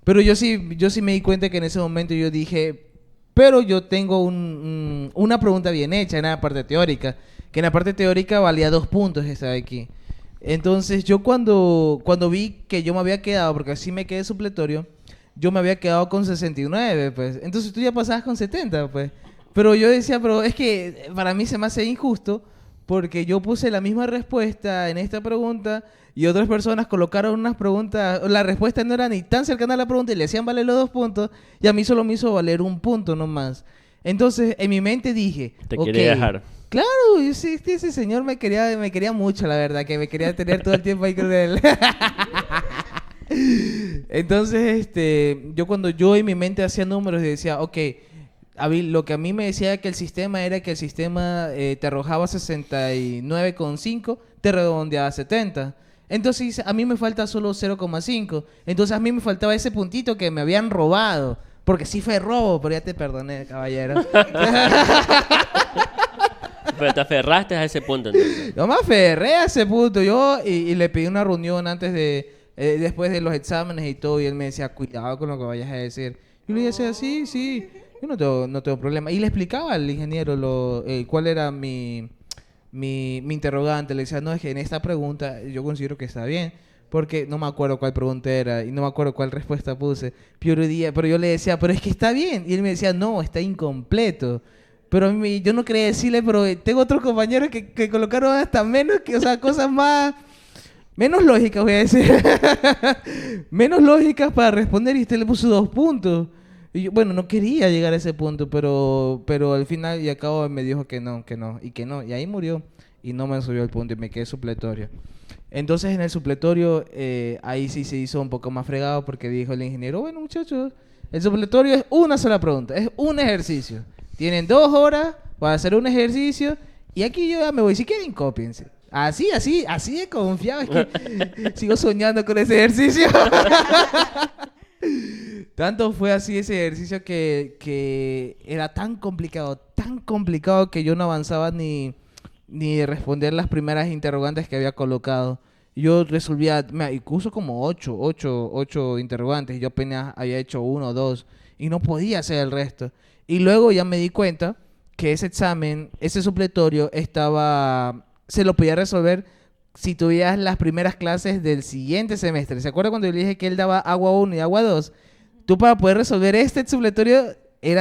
Pero yo sí me di cuenta que en ese momento yo dije, pero yo tengo una pregunta bien hecha en la parte teórica, que en la parte teórica valía 2 puntos esta de aquí. Entonces yo cuando vi que yo me había quedado, porque así me quedé supletorio, yo me había quedado con 69, pues. Entonces tú ya pasabas con 70, pues. Pero yo decía, pero es que para mí se me hace injusto, porque yo puse la misma respuesta en esta pregunta y otras personas colocaron unas preguntas, la respuesta no era ni tan cercana a la pregunta y le hacían valer los 2 puntos y a mí solo me hizo valer 1 punto nomás. Entonces en mi mente dije, Te ok, quiere dejar. claro, ese señor me quería mucho, la verdad, que me quería tener todo el tiempo ahí con él. Entonces, yo cuando yo en mi mente hacía números y decía, ok, lo que a mí me decía que el sistema era que el sistema te arrojaba 69,5, te redondeaba a 70. Entonces a mí me falta solo 0,5. Entonces a mí me faltaba ese puntito que me habían robado. Porque sí fue robo, pero ya te perdoné, caballero. Pero te aferraste a ese punto entonces. Yo me aferré a ese punto. Yo y le pedí una reunión antes después de los exámenes y todo. Y él me decía, cuidado con lo que vayas a decir. Yo le decía, sí. Yo no tengo problema. Y le explicaba al ingeniero cuál era mi interrogante. Le decía, no, es que en esta pregunta yo considero que está bien. Porque no me acuerdo cuál pregunta era y no me acuerdo cuál respuesta puse. Pero yo le decía, pero es que está bien. Y él me decía, no, está incompleto. Pero yo no quería decirle, pero tengo otros compañeros que colocaron hasta menos, o sea, cosas menos lógicas, voy a decir. Menos lógicas para responder y usted le puso 2 puntos. Y yo, bueno, no quería llegar a ese punto, pero al final y al cabo me dijo que no. Y ahí murió. Y no me subió el punto y me quedé supletorio. Entonces en el supletorio, ahí sí se hizo un poco más fregado porque dijo el ingeniero, bueno muchachos, el supletorio es una sola pregunta, es un ejercicio. Tienen 2 horas para hacer un ejercicio y aquí yo ya me voy. Si quieren, cópiense. Así de confiado. Es que sigo soñando con ese ejercicio. Tanto fue así ese ejercicio que era tan complicado que yo no avanzaba ni responder las primeras interrogantes que había colocado. Yo resolvía, incluso como 8 interrogantes. Yo apenas había hecho 1 o 2 y no podía hacer el resto. Y luego ya me di cuenta que ese examen, ese supletorio se lo podía resolver si tuvieras las primeras clases del siguiente semestre. ¿Se acuerda cuando yo le dije que él daba agua 1 y agua 2? Tú para poder resolver este supletorio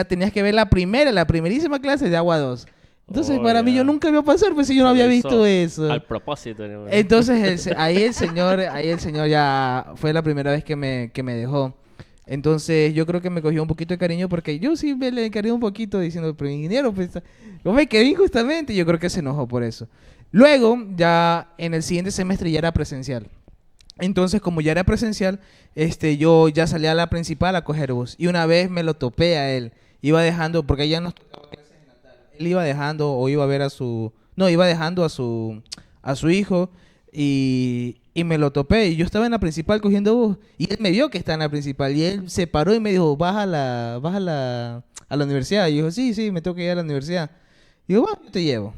tenías que ver la primerísima clase de agua 2. Entonces, Oh, para mí, ya. yo nunca iba a pasar, pues si yo no había Lo visto hizo eso. Al propósito. ¿no? Entonces, ahí el señor ya fue la primera vez que me dejó. Entonces, yo creo que me cogió un poquito de cariño porque yo sí me le encariñé un poquito diciendo, pero ingeniero, pues, yo me quedé injustamente y yo creo que se enojó por eso. Luego, ya en el siguiente semestre ya era presencial. Entonces, como ya era presencial, yo ya salía a la principal a coger bus. Y una vez me lo topé a él. Iba dejando, porque ya nos tocaba clases en Natal. Él iba dejando o iba a ver a su... No, iba dejando a su hijo y me lo topé. Y yo estaba en la principal cogiendo bus. Y él me vio que estaba en la principal. Y él se paró y me dijo, baja a la universidad. Y yo, sí, me tengo que ir a la universidad. Y yo, bueno, yo te llevo.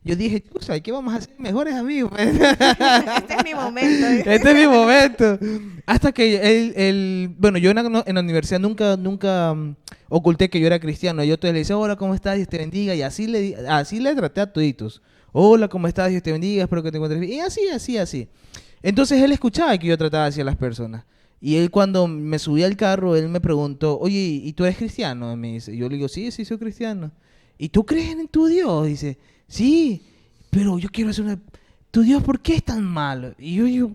Yo dije, ¿sabes qué vamos a hacer? Mejores amigos. Este es mi momento. Este es mi momento. Hasta que bueno, yo en la universidad nunca oculté que yo era cristiano. Yo entonces le decía, hola, ¿cómo estás? Dios te bendiga. Y así le traté a toditos. Hola, ¿cómo estás? Dios te bendiga, espero que te encuentres bien. Y así. Entonces él escuchaba que yo trataba así a las personas. Y él cuando me subí al carro, él me preguntó, oye, ¿y tú eres cristiano? Me dice. Yo le digo, sí, soy cristiano. ¿Y tú crees en tu Dios? Dice, sí, pero yo quiero hacer ¿Tu Dios por qué es tan malo? Y yo digo,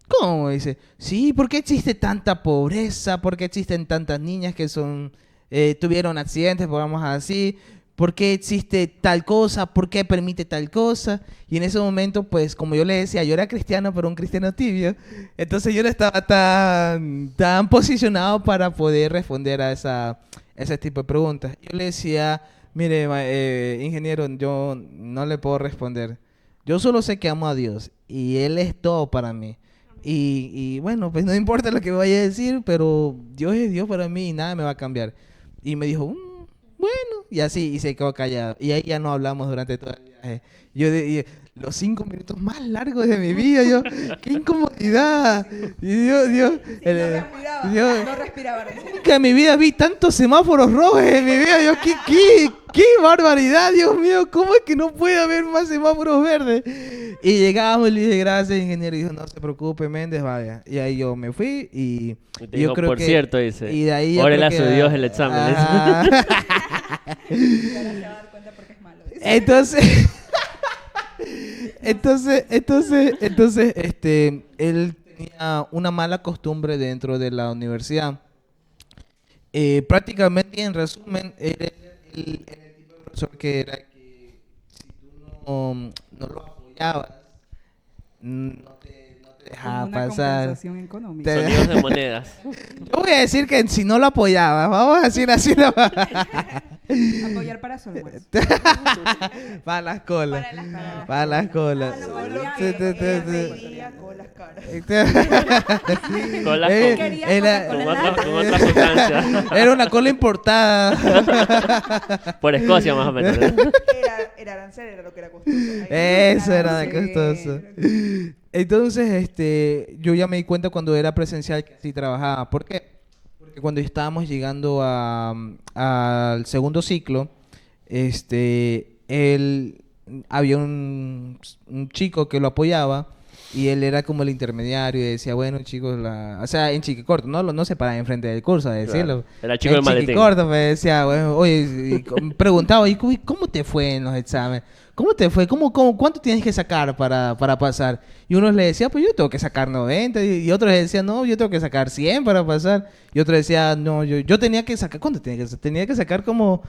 ¿cómo? Dice, sí, ¿por qué existe tanta pobreza? ¿Por qué existen tantas niñas que tuvieron accidentes, pongamos así? ¿Por qué existe tal cosa? ¿Por qué permite tal cosa? Y en ese momento, pues, como yo le decía, yo era cristiano, pero un cristiano tibio. Entonces yo no estaba tan posicionado para poder responder a ese tipo de preguntas. Yo le decía, mire, ingeniero, yo no le puedo responder. Yo solo sé que amo a Dios y Él es todo para mí. Y bueno, pues no importa lo que vaya a decir, pero Dios es Dios para mí y nada me va a cambiar. Y me dijo, bueno, y así, y se quedó callado. Y ahí ya no hablamos durante todo el viaje. Los 5 minutos más largos de mi vida, qué incomodidad. Y Dios, No respiraba. nunca en mi vida vi tantos semáforos rojos en mi vida. Qué barbaridad, Dios mío, ¿cómo es que no puede haber más semáforos verdes? Y llegamos y le dije, gracias, ingeniero. Y dijo, no se preocupe, Méndez, vaya. Y ahí yo me fui y Y te yo dijo, creo por que... cierto, dice, Y de ahí yo órale creo a que... su Dios el examen. Ajá. Ahora se va a dar cuenta porque es malo. Dice. Entonces, él tenía una mala costumbre dentro de la universidad. Prácticamente, en resumen, él era el tipo de profesor que era que si tú no lo apoyabas, no te dejaba Como una pasar. compensación económica. Te- Sonidos de monedas. Yo voy a decir que si no lo apoyabas, vamos a decir así. Apoyar para su almuerzo. Para las colas. Para las caras. Para las colas. Solo Sí, que sí, sí, ella sí. reía con las caras. Colas Eh, con, Quería era, con otra sustancia. era una cola importada. Por Escocia, más o menos. Era arancel, era lo que era costoso. Eso era de Sí. costoso. Entonces, yo ya me di cuenta cuando era presencial que sí trabajaba. ¿Por qué? Porque cuando estábamos llegando al segundo ciclo, había un chico que lo apoyaba y él era como el intermediario y decía, bueno, chicos, o sea, en chiquicorto, no se paraba enfrente del curso a decirlo. Claro. Era el chico del maletín. Chiquicorto, me decía, bueno, oye, preguntaba, ¿y cómo te fue en los exámenes? ¿Cómo te fue? ¿Cuánto tienes que sacar para pasar? Y unos le decía, pues yo tengo que sacar 90. Y otros le decían, no, yo tengo que sacar 100 para pasar. Y otros decían, no, yo tenía que sacar, ¿cuánto tenía que sacar? Tenía que sacar como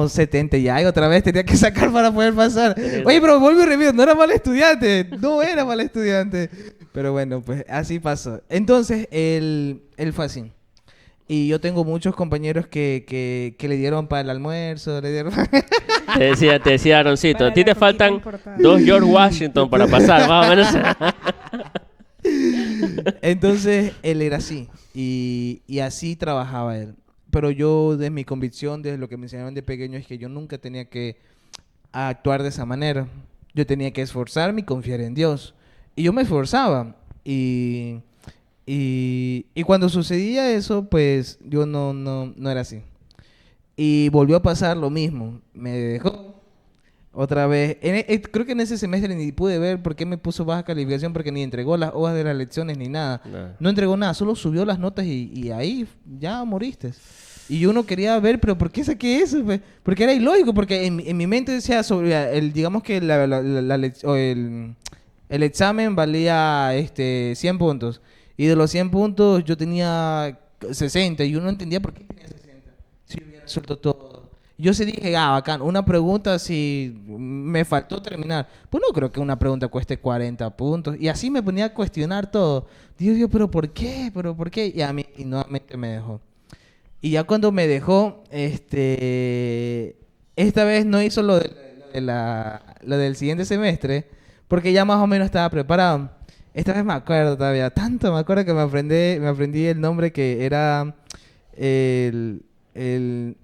70 y algo, otra vez tenía que sacar para poder pasar. Oye, pero vuelvo y repito, no era mal estudiante. No era mal estudiante. Pero bueno, pues así pasó. Entonces, él fue así. Y yo tengo muchos compañeros que le dieron para el almuerzo, le dieron... Te decía Aaroncito, Para a ti la te coquita faltan importante. 2 George Washington para pasar, más o menos. Entonces, él era así. Y así trabajaba él. Pero yo, desde mi convicción, desde lo que me enseñaron de pequeño, es que yo nunca tenía que actuar de esa manera. Yo tenía que esforzarme y confiar en Dios. Y yo me esforzaba. Y cuando sucedía eso, pues yo no era así. Y volvió a pasar lo mismo. Me dejó otra vez. Creo que en ese semestre ni pude ver por qué me puso baja calificación, porque ni entregó las hojas de las lecciones ni nada. No. No entregó nada, solo subió las notas y ahí ya moriste. Y uno quería ver, pero ¿por qué saqué eso? Pues? Porque era ilógico, porque en mi mente decía sobre el, digamos que el examen valía 100 puntos. Y de los 100 puntos yo tenía 60 y uno no entendía por qué tenía 60. Si hubiera resuelto todo. Yo sí dije, bacán, una pregunta si me faltó terminar. Pues no creo que una pregunta cueste 40 puntos. Y así me ponía a cuestionar todo. Dios, ¿pero por qué? ¿Pero por qué? Y nuevamente me dejó. Y ya cuando me dejó, esta vez no hizo lo del siguiente semestre, porque ya más o menos estaba preparado. Esta vez me acuerdo todavía, tanto me acuerdo que me aprendí el nombre que era el de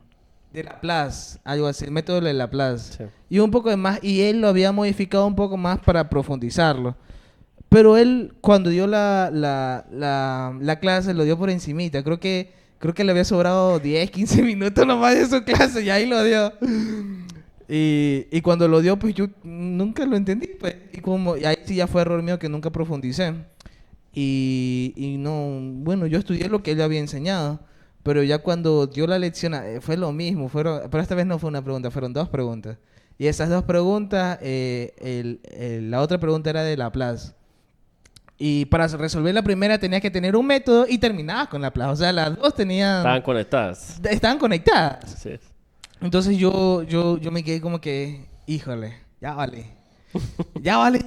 Laplace, algo así, el método de Laplace. Sí. Y un poco de más, y él lo había modificado un poco más para profundizarlo. Pero él, cuando dio la clase, lo dio por encimita. Creo que le había sobrado 10, 15 minutos nomás de su clase y ahí lo dio. Y cuando lo dio, pues yo nunca lo entendí. Pues. Y ahí sí ya fue error mío que nunca profundicé. Y no, bueno, yo estudié lo que él había enseñado. Pero ya cuando dio la lección, fue lo mismo. Pero esta vez no fue una pregunta, fueron 2 preguntas. Y esas 2 preguntas, la otra pregunta era de Laplace. Y para resolver la primera tenías que tener un método y terminabas con Laplace. O sea, las 2 Estaban conectadas. estaban conectadas. Así es. Entonces yo me quedé como que, híjole, ya vale. Ya vale.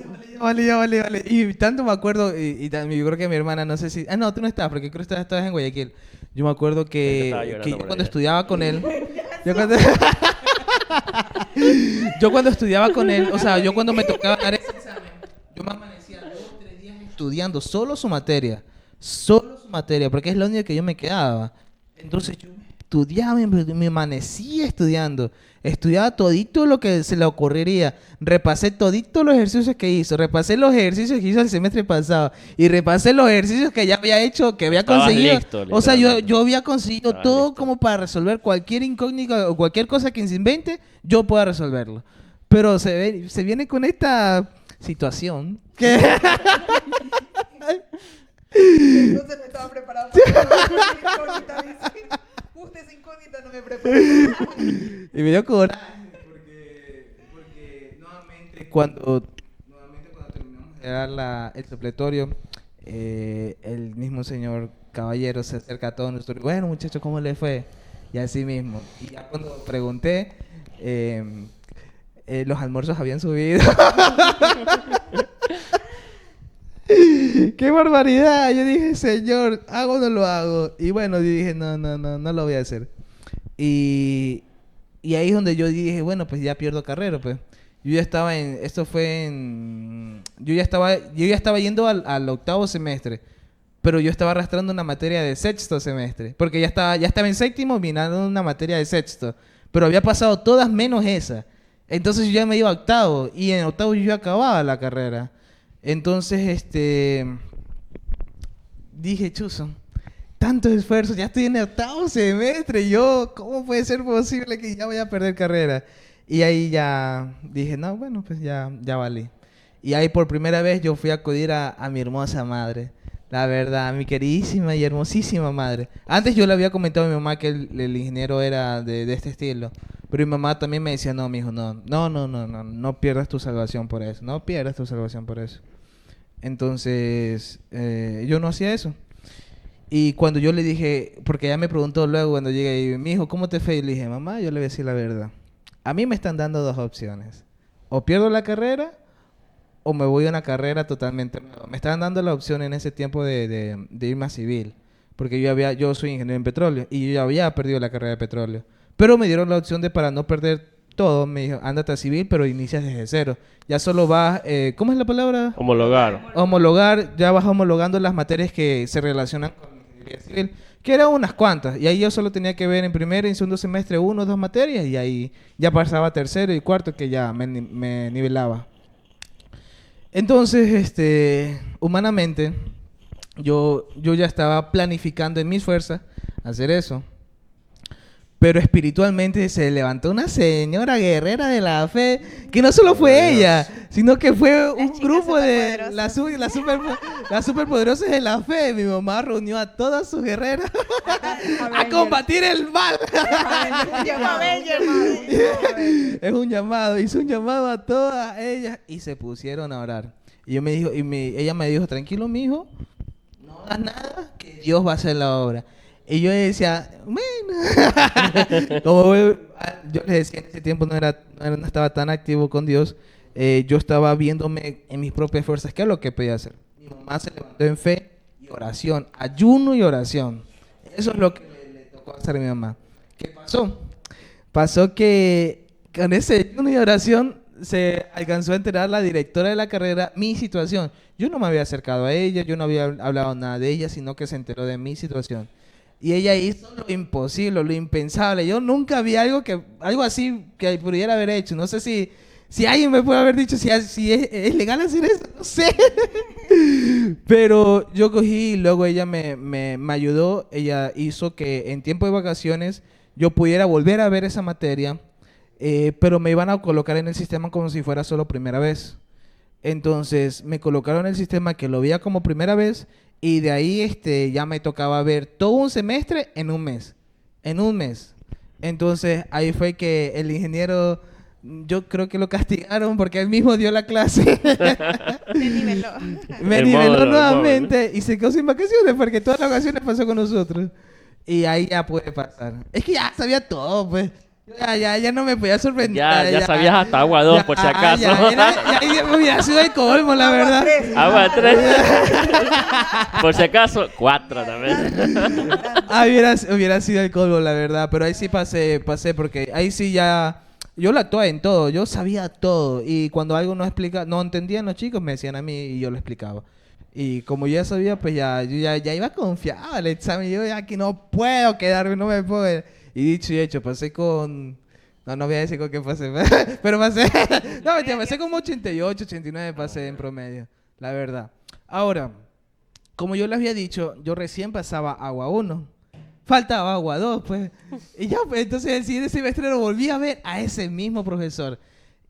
Y tanto me acuerdo, yo creo que mi hermana, no sé si... no, tú no estabas, porque creo que estabas en Guayaquil. Yo me acuerdo que yo cuando estudiaba con él... Yo cuando estudiaba con él, o sea, yo cuando me tocaba dar ese examen, yo me amanecía 2 o 3 días estudiando solo su materia, porque es la única que yo me quedaba. Entonces yo estudiaba, me amanecía estudiando, estudiaba todito lo que se le ocurriría, repasé todito los ejercicios que hizo, repasé los ejercicios que hizo el semestre pasado y repasé los ejercicios que ya había hecho, que había Estabas conseguido. listo, O sea, yo literalmente. había conseguido Estabas todo listo. como para resolver cualquier incógnita o cualquier cosa que se invente, yo pueda resolverlo. Pero se viene con esta situación que... Entonces no estaba preparado para incógnita, dice. Justo esa incógnita no me preparó. Y me dio coraje porque nuevamente cuando terminamos de dar el supletorio, el mismo señor caballero se acerca a todos nosotros. Bueno, muchachos, ¿cómo le fue? Y así mismo. Y ya cuando pregunté, los almuerzos habían subido. ¡Qué barbaridad! Yo dije, señor, ¿hago o no lo hago? Y bueno, yo dije, no lo voy a hacer. Y ahí es donde yo dije, bueno, pues ya pierdo carrera, pues. Yo ya estaba yo ya estaba yendo al 8º semestre, pero yo estaba arrastrando una materia de 6º semestre, porque ya estaba en 7º mirando una materia de 6º, pero había pasado todas menos esa. Entonces yo ya me iba a 8º, y en 8º yo ya acababa la carrera. Entonces, dije, chuzo, tantos esfuerzos, ya estoy en el 8º semestre, ¿cómo puede ser posible que ya voy a perder carrera? Y ahí ya dije, no, bueno, pues ya valí. Y ahí por primera vez yo fui a acudir a mi hermosa madre, la verdad, mi queridísima y hermosísima madre. Antes yo le había comentado a mi mamá que el ingeniero era de este estilo, pero mi mamá también me decía, no, mijo, no pierdas tu salvación por eso, no pierdas tu salvación por eso. Entonces, yo no hacía eso. Y cuando yo le dije, porque ella me preguntó luego cuando llegué, y, mijo, ¿cómo te fue? Y le dije, mamá, yo le voy a decir la verdad. A mí me están dando 2 opciones. O pierdo la carrera, o me voy a una carrera totalmente nueva. Me estaban dando la opción en ese tiempo de irme a civil. Porque yo soy ingeniero en petróleo, y yo ya había perdido la carrera de petróleo. Pero me dieron la opción de, para no perder todo, me dijo, ándate a civil, pero inicias desde cero. Ya solo vas, ¿cómo es la palabra? Homologar. Homologar, ya vas homologando las materias que se relacionan con la ingeniería civil, que eran unas cuantas. Y ahí yo solo tenía que ver en primer y en segundo semestre 1 o 2 materias, y ahí ya pasaba a tercero y cuarto, que ya me nivelaba. Entonces, humanamente, yo ya estaba planificando en mis fuerzas hacer eso. Pero espiritualmente se levantó una señora guerrera de la fe, que no solo fue ella, sino que fue un chicas grupo de superpoderosas. las superpoderosas de la fe. Mi mamá reunió a todas sus guerreras a Avengers. combatir el mal. Es un llamado, hizo un llamado a todas ellas y se pusieron a orar. Y yo me dijo, ella me dijo, tranquilo, mijo, no hagas nada, que Dios va a hacer la obra. Y yo decía, bueno, como yo les decía, en ese tiempo no estaba tan activo con Dios, yo estaba viéndome en mis propias fuerzas, ¿qué es lo que podía hacer? Mi mamá se levantó en fe y oración, ayuno y oración. Eso es lo que le tocó hacer a mi mamá. ¿Qué pasó? Pasó que con ese ayuno y oración se alcanzó a enterar la directora de la carrera mi situación. Yo no me había acercado a ella, yo no había hablado nada de ella, sino que se enteró de mi situación. Y ella hizo lo imposible, lo impensable. Yo nunca vi algo así que pudiera haber hecho. No sé si alguien me puede haber dicho si es legal hacer eso, no sé. Pero yo cogí y luego ella me ayudó. Ella hizo que en tiempo de vacaciones yo pudiera volver a ver esa materia, pero me iban a colocar en el sistema como si fuera solo primera vez. Entonces me colocaron en el sistema que lo veía como primera vez y de ahí ya me tocaba ver todo un semestre en un mes. En un mes. Entonces ahí fue que el ingeniero, yo creo que lo castigaron porque él mismo dio la clase. Me niveló. Me El niveló módulo, nuevamente y se quedó sin vacaciones porque todas las vacaciones pasó con nosotros. Y ahí ya puede pasar. Es que ya sabía todo, pues. Ya no me podía sorprender. Ya sabías hasta agua 2 por si acaso. Ya hubiera sido el colmo, la verdad. Agua 3. Por si acaso, 4 también. Hubiera sido el colmo, la verdad. Pero ahí sí pasé porque ahí sí ya... Yo la actuaba en todo, yo sabía todo. Y cuando algo no entendían los chicos, me decían a mí y yo lo explicaba. Y como yo ya sabía, pues yo ya iba confiado al examen. Yo ya aquí no puedo quedarme, no me puedo... Y dicho y hecho, pasé con... No voy a decir con qué pasé, pero pasé... No, mentira, pasé como 88, 89 pasé en promedio, la verdad. Ahora, como yo les había dicho, yo recién pasaba agua 1. Faltaba agua 2, pues. Y ya, pues, entonces el siguiente semestre lo volví a ver a ese mismo profesor.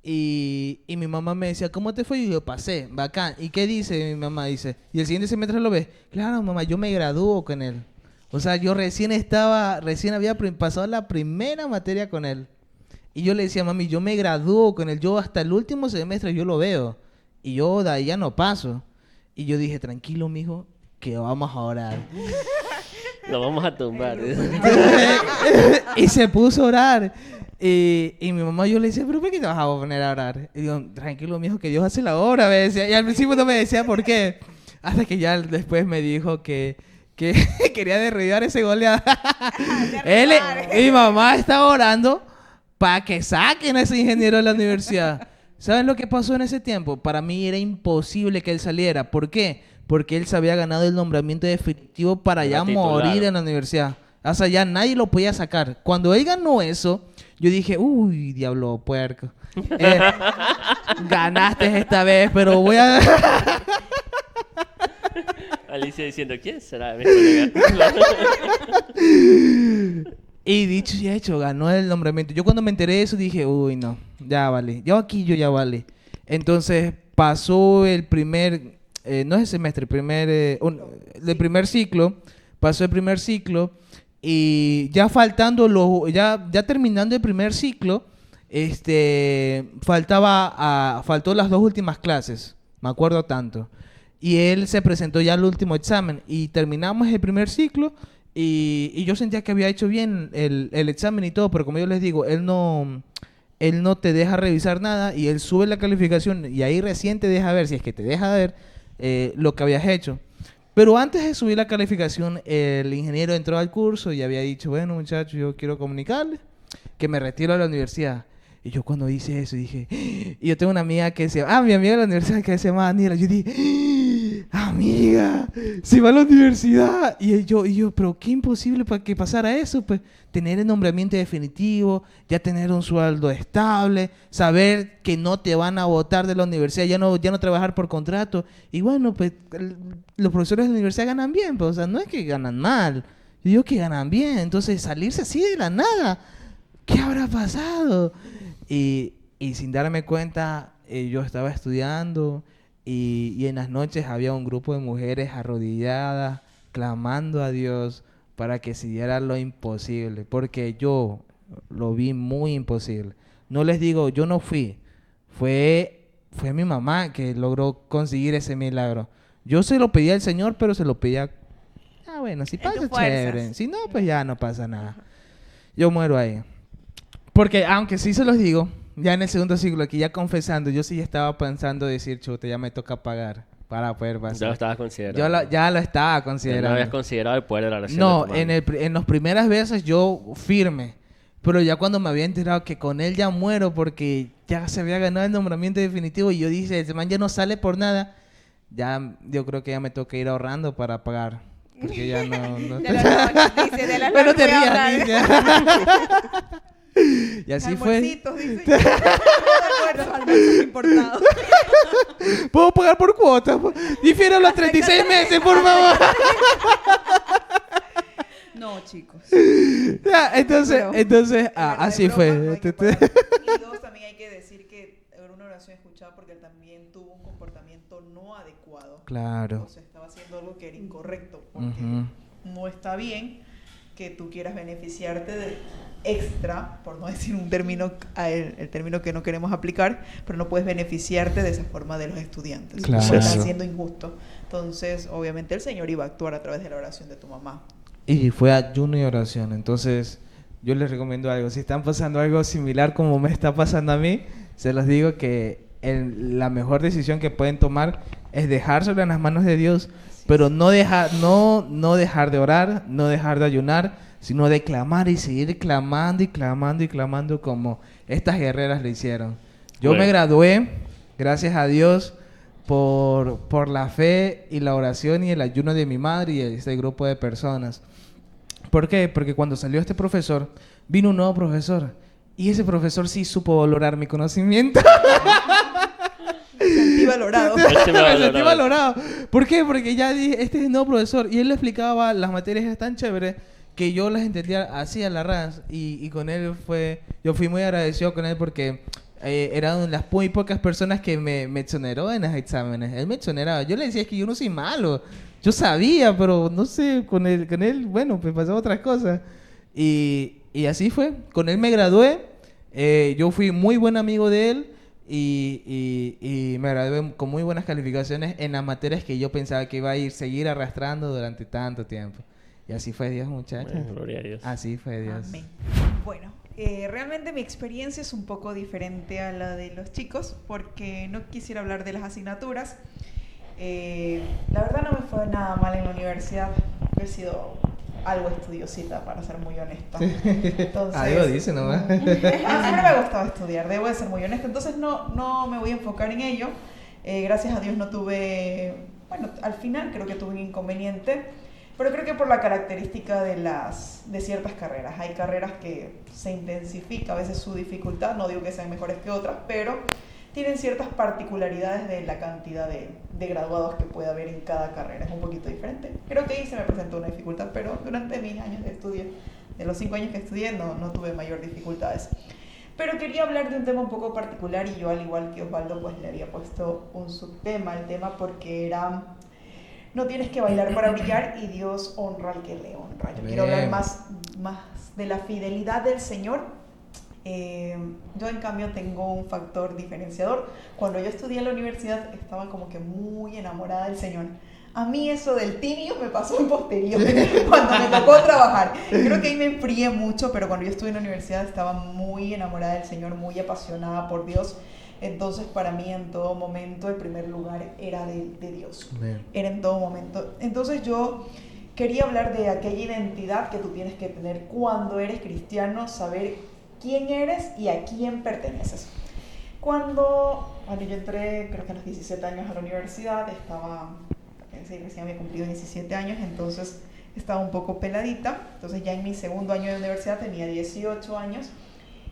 Y mi mamá me decía, ¿cómo te fue? Y yo, pasé, bacán. ¿Y qué dice mi mamá? Dice, ¿y el siguiente semestre lo ves? Claro, mamá, yo me gradúo con él. O sea, yo recién había pasado la primera materia con él. Y yo le decía, mami, yo me gradúo con él. Yo hasta el último semestre yo lo veo. Y yo de ahí ya no paso. Y yo dije, tranquilo, mijo, que vamos a orar. Lo vamos a tumbar. Y se puso a orar. Y mi mamá, yo le decía, ¿pero por qué te vas a poner a orar? Y digo, tranquilo, mijo, que Dios hace la obra, me decía. Y al principio no me decía por qué. Hasta que ya después me dijo que quería derribar ese Goliat. Mi mamá estaba orando para que saquen a ese ingeniero de la universidad. ¿Saben lo que pasó en ese tiempo? Para mí era imposible que él saliera. ¿Por qué? Porque él se había ganado el nombramiento definitivo para ya morir en la universidad. O sea, ya nadie lo podía sacar. Cuando él ganó eso, yo dije, uy, diablo puerco. Ganaste esta vez, pero voy a... Alicia diciendo, ¿quién será mi colega? Y dicho y hecho, ganó el nombramiento. Yo cuando me enteré de eso dije, uy, no, ya vale. Yo ya vale. Entonces pasó el primer, no es el semestre, el primer ciclo. Pasó el primer ciclo y ya faltando, ya terminando el primer ciclo, faltó las 2 últimas clases. Me acuerdo tanto. Y él se presentó ya al último examen y terminamos el primer ciclo y yo sentía que había hecho bien el examen y todo, pero como yo les digo, él no te deja revisar nada y él sube la calificación y ahí recién te deja ver, si es que te deja ver lo que habías hecho. Pero antes de subir la calificación, el ingeniero entró al curso y había dicho, bueno muchachos, yo quiero comunicarles que me retiro de la universidad. Y yo cuando hice eso dije, y yo tengo una amiga que se llama, mi amiga de la universidad que se llama Daniela. Yo dije, amiga, se va a la universidad. Y yo, pero qué imposible para que pasara eso, pues tener el nombramiento definitivo, ya tener un sueldo estable, saber que no te van a botar de la universidad, ya no trabajar por contrato. Y bueno, pues los profesores de la universidad ganan bien, pues, o sea, no es que ganan mal, yo digo que ganan bien. Entonces salirse así de la nada, ¿qué habrá pasado? Y sin darme cuenta, yo estaba estudiando y en las noches había un grupo de mujeres arrodilladas, clamando a Dios para que se diera lo imposible, porque yo lo vi muy imposible. No les digo, yo no fui, fue mi mamá que logró conseguir ese milagro. Yo se lo pedí al Señor, pero se lo pedía, bueno, si En pasa, tus fuerzas. chévere, si no, pues ya no pasa nada. Yo muero ahí. Porque aunque sí se los digo, ya en el segundo ciclo, aquí ya confesando, yo sí estaba pensando decir, chuta, ya me toca pagar para poder Ya lo pasar. estabas considerando. Ya lo estaba Ya no considerando. habías considerado el poder de la oración. No, de tu mano. en las primeras veces yo firme, pero ya cuando me había enterado que con él ya muero porque ya se había ganado el nombramiento definitivo y yo dije, ese man ya no sale por nada, ya yo creo que ya me toca ir ahorrando para pagar, porque ya no... De las noches, dice, de las Pero noches te voy a rías, ahorrar. dice. Y así fue. Almuercitos, dice. Los almuerzos importados. Puedo pagar por cuotas. Difiero los 36 meses, por favor. No, chicos. Ya, entonces, Pero, así de broma, no fue. hay que pagar. Y dos, también hay que decir que era una oración escuchada porque él también tuvo un comportamiento no adecuado. Claro. O sea, estaba haciendo algo que era incorrecto. Porque Ujú. no está bien que tú quieras beneficiarte de extra, por no decir un término, el término que no queremos aplicar, pero no puedes beneficiarte de esa forma de los estudiantes. Claro. Como está siendo injusto. Entonces, obviamente el Señor iba a actuar a través de la oración de tu mamá. Y fue ayuno y oración. Entonces, yo les recomiendo algo. Si están pasando algo similar como me está pasando a mí, se los digo que la mejor decisión que pueden tomar es dejárselo en las manos de Dios, pero no dejar de orar, no dejar de ayunar, sino de clamar y seguir clamando y clamando y clamando como estas guerreras lo hicieron. Yo Bueno. me gradué, gracias a Dios, por la fe y la oración y el ayuno de mi madre y este grupo de personas. ¿Por qué? Porque cuando salió este profesor, vino un nuevo profesor. Y ese profesor sí supo valorar mi conocimiento. Me sentí valorado. Él se me Me valoró. sentí valorado. ¿Por qué? Porque ya dije, este es el nuevo profesor. Y él le explicaba las materias tan chéveres que yo las entendía así a la ras. Y con él yo fui muy agradecido con él porque era una de las muy pocas personas que me exoneró en los exámenes. Él me exoneraba. Yo le decía, es que yo no soy malo. Yo sabía, pero no sé, con él bueno, pues pasaban otras cosas. Y así fue. Con él me gradué. Yo fui muy buen amigo de él. Y me gradué con muy buenas calificaciones en las materias que yo pensaba que iba a seguir arrastrando durante tanto tiempo. Y así fue Dios, muchachos. Bueno, gloria a Dios. Así fue Dios. Amén. Bueno, realmente mi experiencia es un poco diferente a la de los chicos porque no quisiera hablar de las asignaturas. La verdad no me fue nada mal en la universidad. He sido algo estudiosita, para ser muy honesta. Entonces, Algo dice nomás. siempre me ha gustado estudiar, debo de ser muy honesta. Entonces no me voy a enfocar en ello. Gracias a Dios no tuve, bueno, al final creo que tuve un inconveniente, pero creo que por la característica de ciertas carreras. Hay carreras que se intensifica a veces su dificultad, no digo que sean mejores que otras, pero tienen ciertas particularidades de la cantidad de graduados que puede haber en cada carrera. Es un poquito diferente. Creo que ahí se me presentó una dificultad, pero durante mis años de estudio, de los 5 años que estudié, no tuve mayor dificultades. Pero quería hablar de un tema un poco particular y yo, al igual que Osvaldo, pues le había puesto un subtema al tema porque era: no tienes que bailar para brillar y Dios honra al que le honra. Yo quiero hablar más de la fidelidad del Señor. Yo en cambio tengo un factor diferenciador. Cuando yo estudié en la universidad estaba como que muy enamorada del Señor. A mí eso del tibio me pasó en posterior, cuando me tocó trabajar. Creo que ahí me enfrié mucho, pero cuando yo estuve en la universidad estaba muy enamorada del Señor, muy apasionada por Dios. Entonces para mí en todo momento el primer lugar era de Dios. Bien. Era en todo momento. Entonces yo quería hablar de aquella identidad que tú tienes que tener cuando eres cristiano, saber quién eres y a quién perteneces. Cuando yo entré, creo que a los 17 años a la universidad, recién había cumplido 17 años, entonces estaba un poco peladita. Entonces ya en mi segundo año de universidad tenía 18 años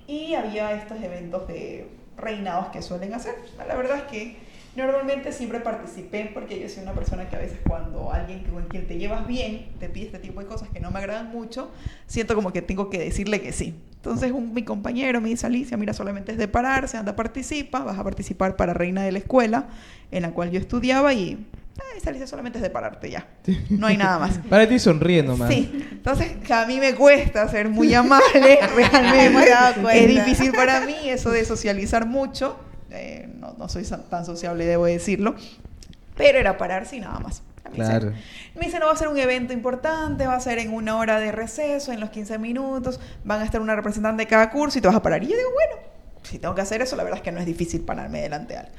y había estos eventos de reinados que suelen hacer. La verdad es que normalmente siempre participé porque yo soy una persona que a veces cuando alguien con quien te llevas bien te pide este tipo de cosas que no me agradan mucho, siento como que tengo que decirle que sí. Entonces mi compañero me dice, Alicia, mira, solamente es de pararse, anda, participa, vas a participar para reina de la escuela en la cual yo estudiaba y esa Alicia solamente es de pararte ya, no hay nada más. Para ti sonríe nomás. Sí, entonces que a mí me cuesta ser muy amable, realmente Me he dado es cuenta. difícil para mí eso de socializar mucho, no soy tan sociable, debo decirlo, pero era pararse y nada más. Claro. Me dice, no va a ser un evento importante, va a ser en 1 hora de receso, en los 15 minutos, van a estar una representante de cada curso y te vas a parar. Y yo digo, bueno, si tengo que hacer eso, la verdad es que no es difícil pararme delante de alguien.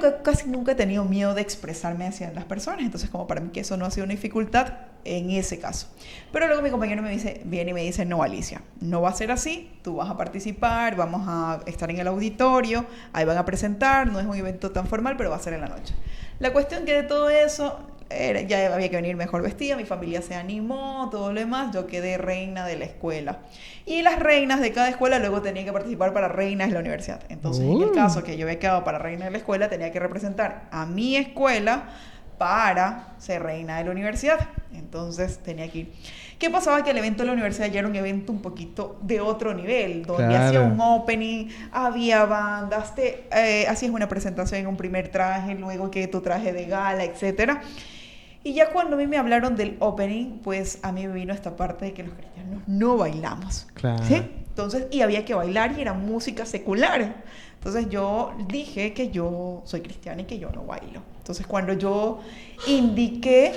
Yo casi nunca he tenido miedo de expresarme hacia las personas, entonces como para mí que eso no ha sido una dificultad en ese caso. Pero luego mi compañero viene y me dice, no, Alicia, no va a ser así, tú vas a participar, vamos a estar en el auditorio, ahí van a presentar, no es un evento tan formal, pero va a ser en la noche. La cuestión que de todo eso, ya había que venir mejor vestida, mi familia se animó, todo lo demás, yo quedé reina de la escuela. Y las reinas de cada escuela luego tenían que participar para reinas de la universidad. Entonces, en el caso que yo había quedado para reina de la escuela, tenía que representar a mi escuela para ser reina de la universidad. Entonces, tenía que ir. ¿Qué pasaba? Que el evento de la universidad ya era un evento un poquito de otro nivel, donde Claro. hacía un opening, había bandas, hacías una presentación en un primer traje, luego que tu traje de gala, etcétera. Y ya cuando a mí me hablaron del opening, pues a mí me vino esta parte de que los cristianos no bailamos. Claro. ¿Sí? Entonces, y había que bailar y era música secular. Entonces yo dije que yo soy cristiana y que yo no bailo. Entonces cuando yo indiqué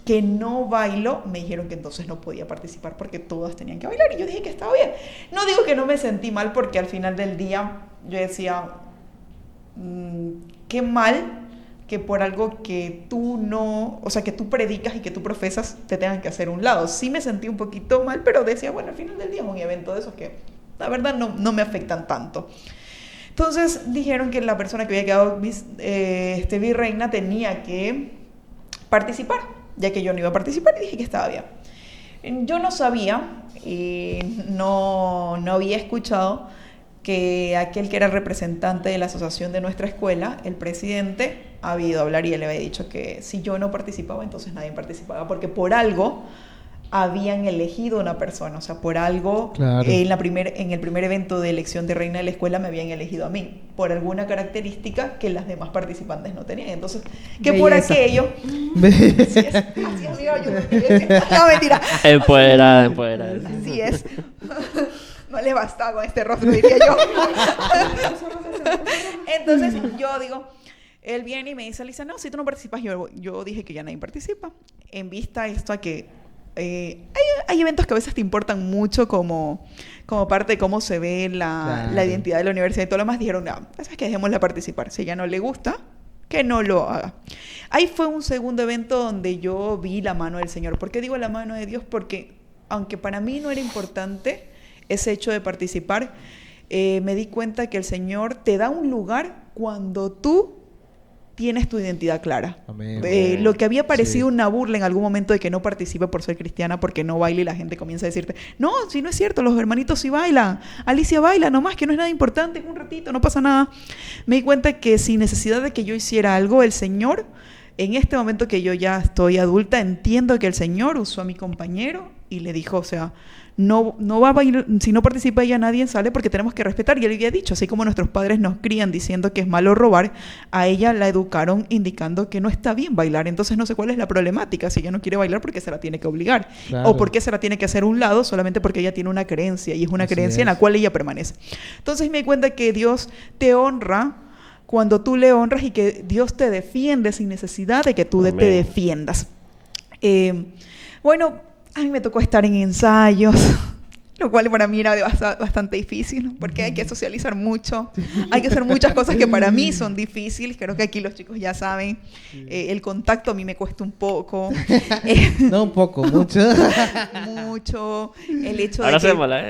que no bailo, me dijeron que entonces no podía participar porque todas tenían que bailar. Y yo dije que estaba bien. No digo que no me sentí mal porque al final del día yo decía, qué mal que por algo que tú no, o sea, que tú predicas y que tú profesas, te tengan que hacer un lado. Sí me sentí un poquito mal, pero decía, bueno, al final del día es un evento de esos que la verdad no me afectan tanto. Entonces dijeron que la persona que había quedado virreina tenía que participar, ya que yo no iba a participar, y dije que estaba bien. Yo no sabía y no había escuchado que aquel que era representante de la asociación de nuestra escuela, el presidente, había ido a hablar y él le había dicho que si yo no participaba, entonces nadie participaba, porque por algo habían elegido una persona, o sea, por algo Claro. en el primer evento de elección de reina de la escuela me habían elegido a mí, por alguna característica que las demás participantes no tenían. Entonces, que por Belleza. aquello... Así es, amigo, yo no, mentira. Empoderada. Así es. No le bastaba con este rostro, diría yo. Entonces, yo digo, él viene y me dice, Alicia, no, si tú no participas, yo dije que ya nadie participa. En vista a esto a que hay eventos que a veces te importan mucho como parte de cómo se ve la Claro. identidad de la universidad y todo lo demás, dijeron, no, es que dejémosla participar. Si ella no le gusta, que no lo haga. Ahí fue un segundo evento donde yo vi la mano del Señor. ¿Por qué digo la mano de Dios? Porque aunque para mí no era importante ese hecho de participar, me di cuenta que el Señor te da un lugar cuando tú tienes tu identidad clara. Amén. Lo que había parecido Sí. una burla en algún momento de que no participe por ser cristiana, porque no baila, y la gente comienza a decirte, no, si no es cierto, los hermanitos sí bailan, Alicia baila nomás, que no es nada importante, es un ratito, no pasa nada. Me di cuenta que sin necesidad de que yo hiciera algo, el Señor, en este momento que yo ya estoy adulta, entiendo que el Señor usó a mi compañero y le dijo, o sea, no va a bailar, si no participa ella, nadie sale, porque tenemos que respetar. Y él había dicho, así como nuestros padres nos crían diciendo que es malo robar, a ella la educaron indicando que no está bien bailar. Entonces no sé cuál es la problemática, si ella no quiere bailar, porque se la tiene que obligar, Claro. o porque se la tiene que hacer a un lado solamente porque ella tiene una creencia, y es una Así creencia en la es. cual ella permanece. Entonces me di cuenta que Dios te honra cuando tú le honras, y que Dios te defiende sin necesidad de que tú te Amén. defiendas. Bueno, a mí me tocó estar en ensayos, lo cual para mí era bastante difícil, porque hay que socializar mucho, hay que hacer muchas cosas que para mí son difíciles. Creo que aquí los chicos ya saben, el contacto a mí me cuesta un poco, No, un poco, mucho. mucho, el hecho Ahora de que... hacémosla,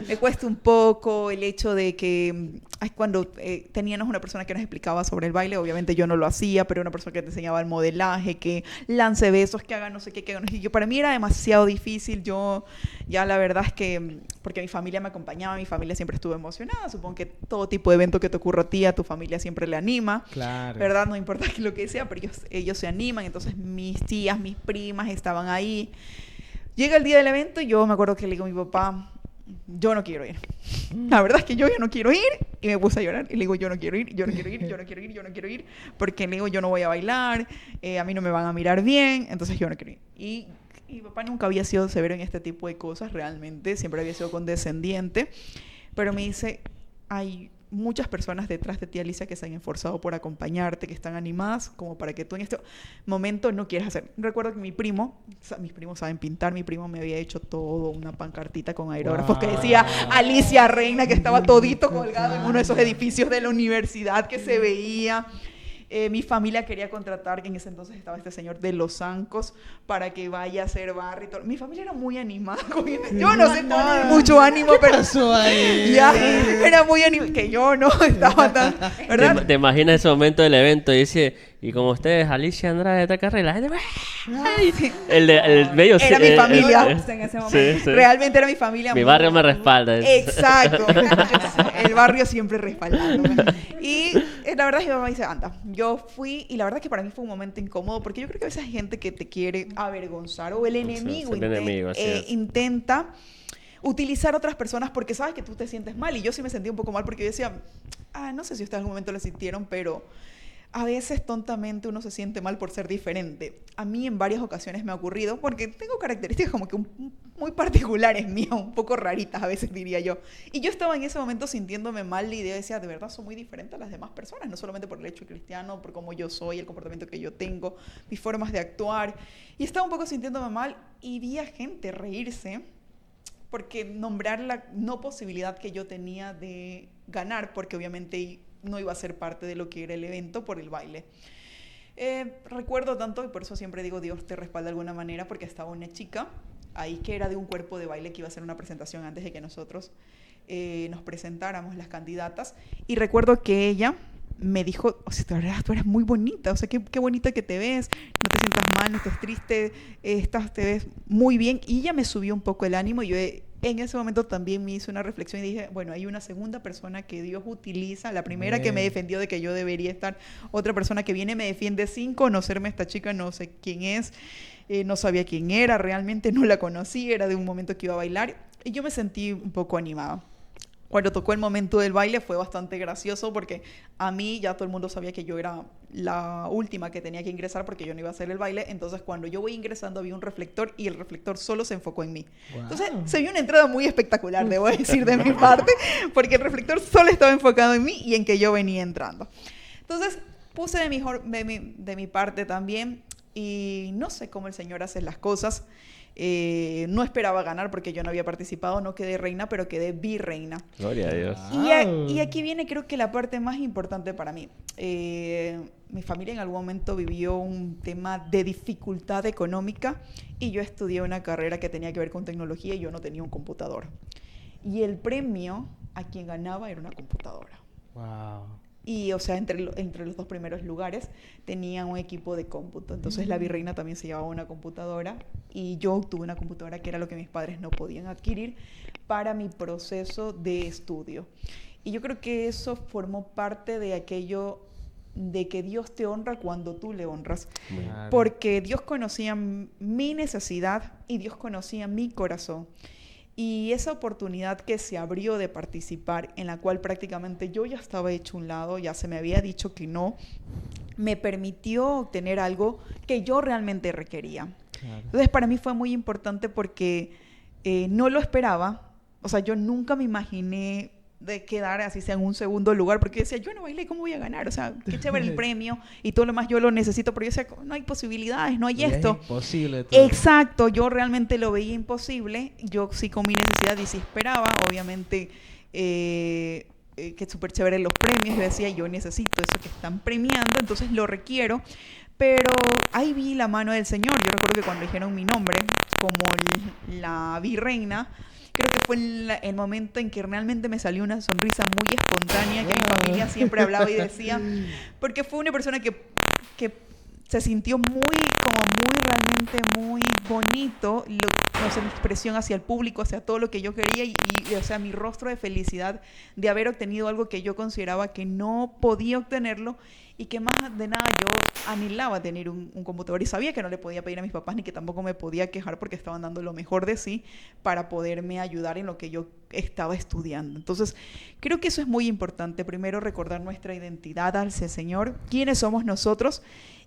Me cuesta un poco el hecho de que cuando teníamos una persona que nos explicaba sobre el baile, obviamente yo no lo hacía, pero una persona que te enseñaba el modelaje, que lance besos, que haga no sé qué, que haga no sé qué. Yo, para mí era demasiado difícil. Yo ya la verdad es que, porque mi familia me acompañaba, mi familia siempre estuvo emocionada. Supongo que todo tipo de evento que te ocurra a ti, a tu familia siempre le anima. Claro. ¿Verdad? No importa lo que sea, pero ellos se animan. Entonces mis tías, mis primas estaban ahí. Llega el día del evento y yo me acuerdo que le digo a mi papá, yo no quiero ir. La verdad es que yo ya no quiero ir. Y me puse a llorar y le digo, yo no quiero ir, yo no quiero ir, yo no quiero ir, yo no quiero ir. Porque le digo, yo no voy a bailar, a mí no me van a mirar bien, entonces yo no quiero ir. Y mi papá nunca había sido severo en este tipo de cosas realmente, siempre había sido condescendiente. Pero me dice, hay muchas personas detrás de ti, Alicia, que se han esforzado por acompañarte, que están animadas, como para que tú en este momento no quieras hacer. Recuerdo que mis primos saben pintar, mi primo me había hecho todo, una pancartita con aerógrafos que decía Alicia Reina, que estaba todito colgado en uno de esos edificios de la universidad que se veía. Mi familia quería contratar, que en ese entonces estaba este señor de Los Zancos, para que vaya a hacer barrio y todo. Mi familia era muy animada. Yo no sé, mucho ánimo, pero... pasó ahí? Ya, era muy animada. Que yo no estaba tan... ¿Verdad? ¿Te imaginas ese momento del evento y dice, y como ustedes, Alicia Andrade de esta carrera, la gente... El medio... Era mi familia. En ese momento. Sí, sí. Realmente era mi familia. Mi barrio me respalda. Exacto. El barrio siempre respaldándome. Y la verdad es que mi mamá dice, anda, yo fui y la verdad es que para mí fue un momento incómodo porque yo creo que a veces hay gente que te quiere avergonzar o el enemigo, intenta utilizar a otras personas porque sabes que tú te sientes mal. Y yo sí me sentí un poco mal porque yo decía, no sé si ustedes en algún momento lo sintieron, pero a veces tontamente uno se siente mal por ser diferente. A mí en varias ocasiones me ha ocurrido porque tengo características como que muy particulares mías, un poco raritas a veces diría yo. Y yo estaba en ese momento sintiéndome mal y decía, de verdad soy muy diferente a las demás personas, no solamente por el hecho cristiano, por cómo yo soy, el comportamiento que yo tengo, mis formas de actuar. Y estaba un poco sintiéndome mal y vi a gente reírse porque nombrar la no posibilidad que yo tenía de ganar, porque obviamente no iba a ser parte de lo que era el evento por el baile. Recuerdo tanto, y por eso siempre digo Dios te respalda de alguna manera, porque estaba una chica ahí que era de un cuerpo de baile que iba a hacer una presentación antes de que nosotros nos presentáramos las candidatas, y recuerdo que ella me dijo, o sea, tú eres muy bonita, o sea, qué bonita que te ves, no te sientas mal, no estés triste, te ves muy bien, y ella me subió un poco el ánimo, y yo en ese momento también me hice una reflexión y dije, bueno, hay una segunda persona que Dios utiliza, la primera que me defendió de que yo debería estar, otra persona que viene me defiende sin conocerme, esta chica no sé quién es, no sabía quién era, realmente no la conocí, era de un momento que iba a bailar, y yo me sentí un poco animada. Cuando tocó el momento del baile fue bastante gracioso porque a mí ya todo el mundo sabía que yo era la última que tenía que ingresar porque yo no iba a hacer el baile. Entonces cuando yo voy ingresando había un reflector y el reflector solo se enfocó en mí. Wow. Entonces se vio una entrada muy espectacular, debo decir, de mi parte, porque el reflector solo estaba enfocado en mí y en que yo venía entrando. Entonces puse de mi parte también y no sé cómo el Señor hace las cosas. No esperaba ganar porque yo no había participado, no quedé reina, pero quedé virreina. Gloria a Dios. Y aquí viene creo que la parte más importante para mí. Mi familia en algún momento vivió un tema de dificultad económica y yo estudié una carrera que tenía que ver con tecnología y yo no tenía un computador. Y el premio a quien ganaba era una computadora. Wow. Y, o sea, entre los dos primeros lugares tenía un equipo de cómputo. Entonces, la virreina también se llevaba una computadora y yo obtuve una computadora que era lo que mis padres no podían adquirir para mi proceso de estudio. Y yo creo que eso formó parte de aquello de que Dios te honra cuando tú le honras. Claro. Porque Dios conocía mi necesidad y Dios conocía mi corazón. Y esa oportunidad que se abrió de participar, en la cual prácticamente yo ya estaba hecho un lado, ya se me había dicho que no, me permitió obtener algo que yo realmente requería. Claro. Entonces, para mí fue muy importante porque no lo esperaba. O sea, yo nunca me imaginé de quedar así sea en un segundo lugar, porque decía, yo no bailé, ¿cómo voy a ganar? O sea, qué chévere el premio y todo lo demás yo lo necesito, pero yo decía, no hay posibilidades, no hay esto. Es imposible todo. Exacto, yo realmente lo veía imposible, yo sí con mi necesidad y sí esperaba, obviamente, que es súper chévere los premios, yo decía, yo necesito eso que están premiando, entonces lo requiero, pero ahí vi la mano del Señor. Yo recuerdo que cuando dijeron mi nombre como la virreina, creo que fue el momento en que realmente me salió una sonrisa muy espontánea que mi familia siempre hablaba y decía, porque fue una persona que se sintió realmente muy bonito, no sé, mi expresión hacia el público, hacia todo lo que yo quería o sea, mi rostro de felicidad de haber obtenido algo que yo consideraba que no podía obtenerlo y que más de nada yo anhelaba tener un computador y sabía que no le podía pedir a mis papás ni que tampoco me podía quejar porque estaban dando lo mejor de sí para poderme ayudar en lo que yo estaba estudiando. Entonces, creo que eso es muy importante. Primero, recordar nuestra identidad al Señor, quiénes somos nosotros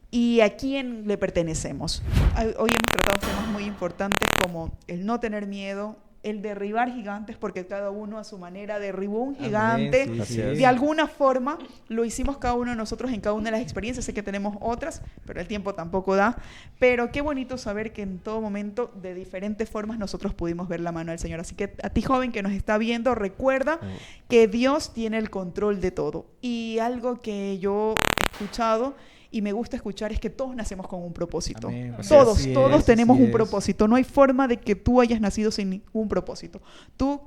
y a quién le pertenecemos. Hoy hemos tratado temas muy importantes como el no tener miedo, el derribar gigantes, porque cada uno a su manera derribó un gigante. Amén, sí, sí. De alguna forma lo hicimos cada uno de nosotros en cada una de las experiencias. Sé que tenemos otras, pero el tiempo tampoco da. Pero qué bonito saber que en todo momento, de diferentes formas, nosotros pudimos ver la mano del Señor. Así que a ti, joven, que nos está viendo, recuerda que Dios tiene el control de todo. Y algo que yo he escuchado y me gusta escuchar es que todos nacemos con un propósito. Amén. Todos tenemos un es. propósito. No hay forma de que tú hayas nacido sin ningún propósito. Tú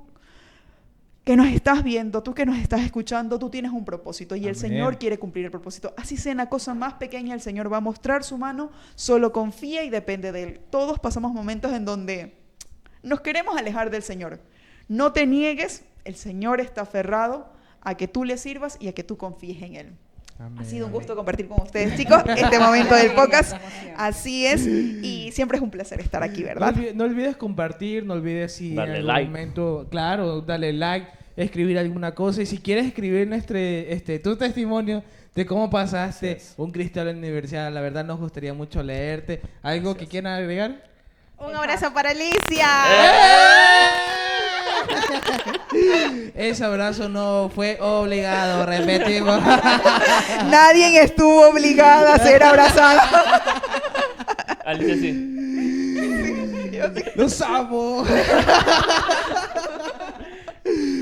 que nos estás viendo, tú que nos estás escuchando, tú tienes un propósito y el Señor quiere cumplir el propósito. Así sea en la cosa más pequeña, el Señor va a mostrar su mano, solo confía y depende de Él. Todos pasamos momentos en donde nos queremos alejar del Señor. No te niegues, el Señor está aferrado a que tú le sirvas y a que tú confíes en Él. Amén, Ha sido un amén. gusto compartir con ustedes, chicos, este momento del podcast. Así es, y siempre es un placer estar aquí, ¿verdad? No olvides compartir, no olvides si Darle en algún like. momento, claro, dale like, escribir alguna cosa. Y si quieres escribir tu testimonio de cómo pasaste un cristal en la universidad, la verdad nos gustaría mucho leerte. ¿Algo que quieran agregar? Un abrazo para Alicia. Ese abrazo no fue obligado, repetimos. Nadie estuvo obligada a ser abrazado. Alicia, sí. ¡Los amo!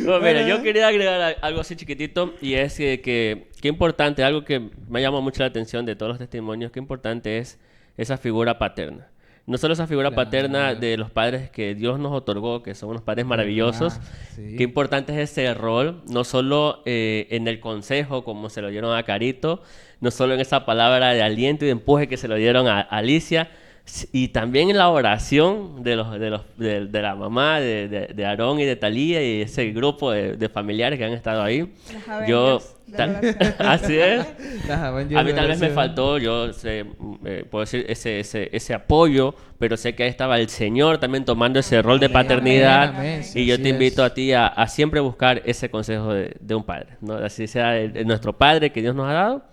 No, mira, yo quería agregar algo así chiquitito y es que qué importante, algo que me llama mucho la atención de todos los testimonios, qué importante es esa figura paterna. No solo esa figura Claro. paterna de los padres que Dios nos otorgó, que son unos padres maravillosos. Sí. Qué importante es ese rol, no solo en el consejo, como se lo dieron a Carito, no solo en esa palabra de aliento y de empuje que se lo dieron a Alicia, y también en la oración de la mamá, de Aarón y de Talía y ese grupo de familiares que han estado ahí. Los Yo, Avengers de la oración. así es. Las Avengers A mí de tal vez me oración. faltó, yo sé, puedo decir, ese apoyo, pero sé que ahí estaba el Señor también tomando ese rol de Amén, paternidad. amén, sí, Y yo así te invito es. a ti a siempre buscar ese consejo de un padre, ¿no? Así sea nuestro Padre que Dios nos ha dado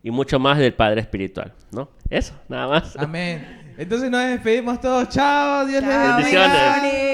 y mucho más del Padre espiritual, ¿no? Eso, nada más. Amén. Entonces nos despedimos todos. Chao, Dios les Chao, bendiga. Bendiciones. bendiciones.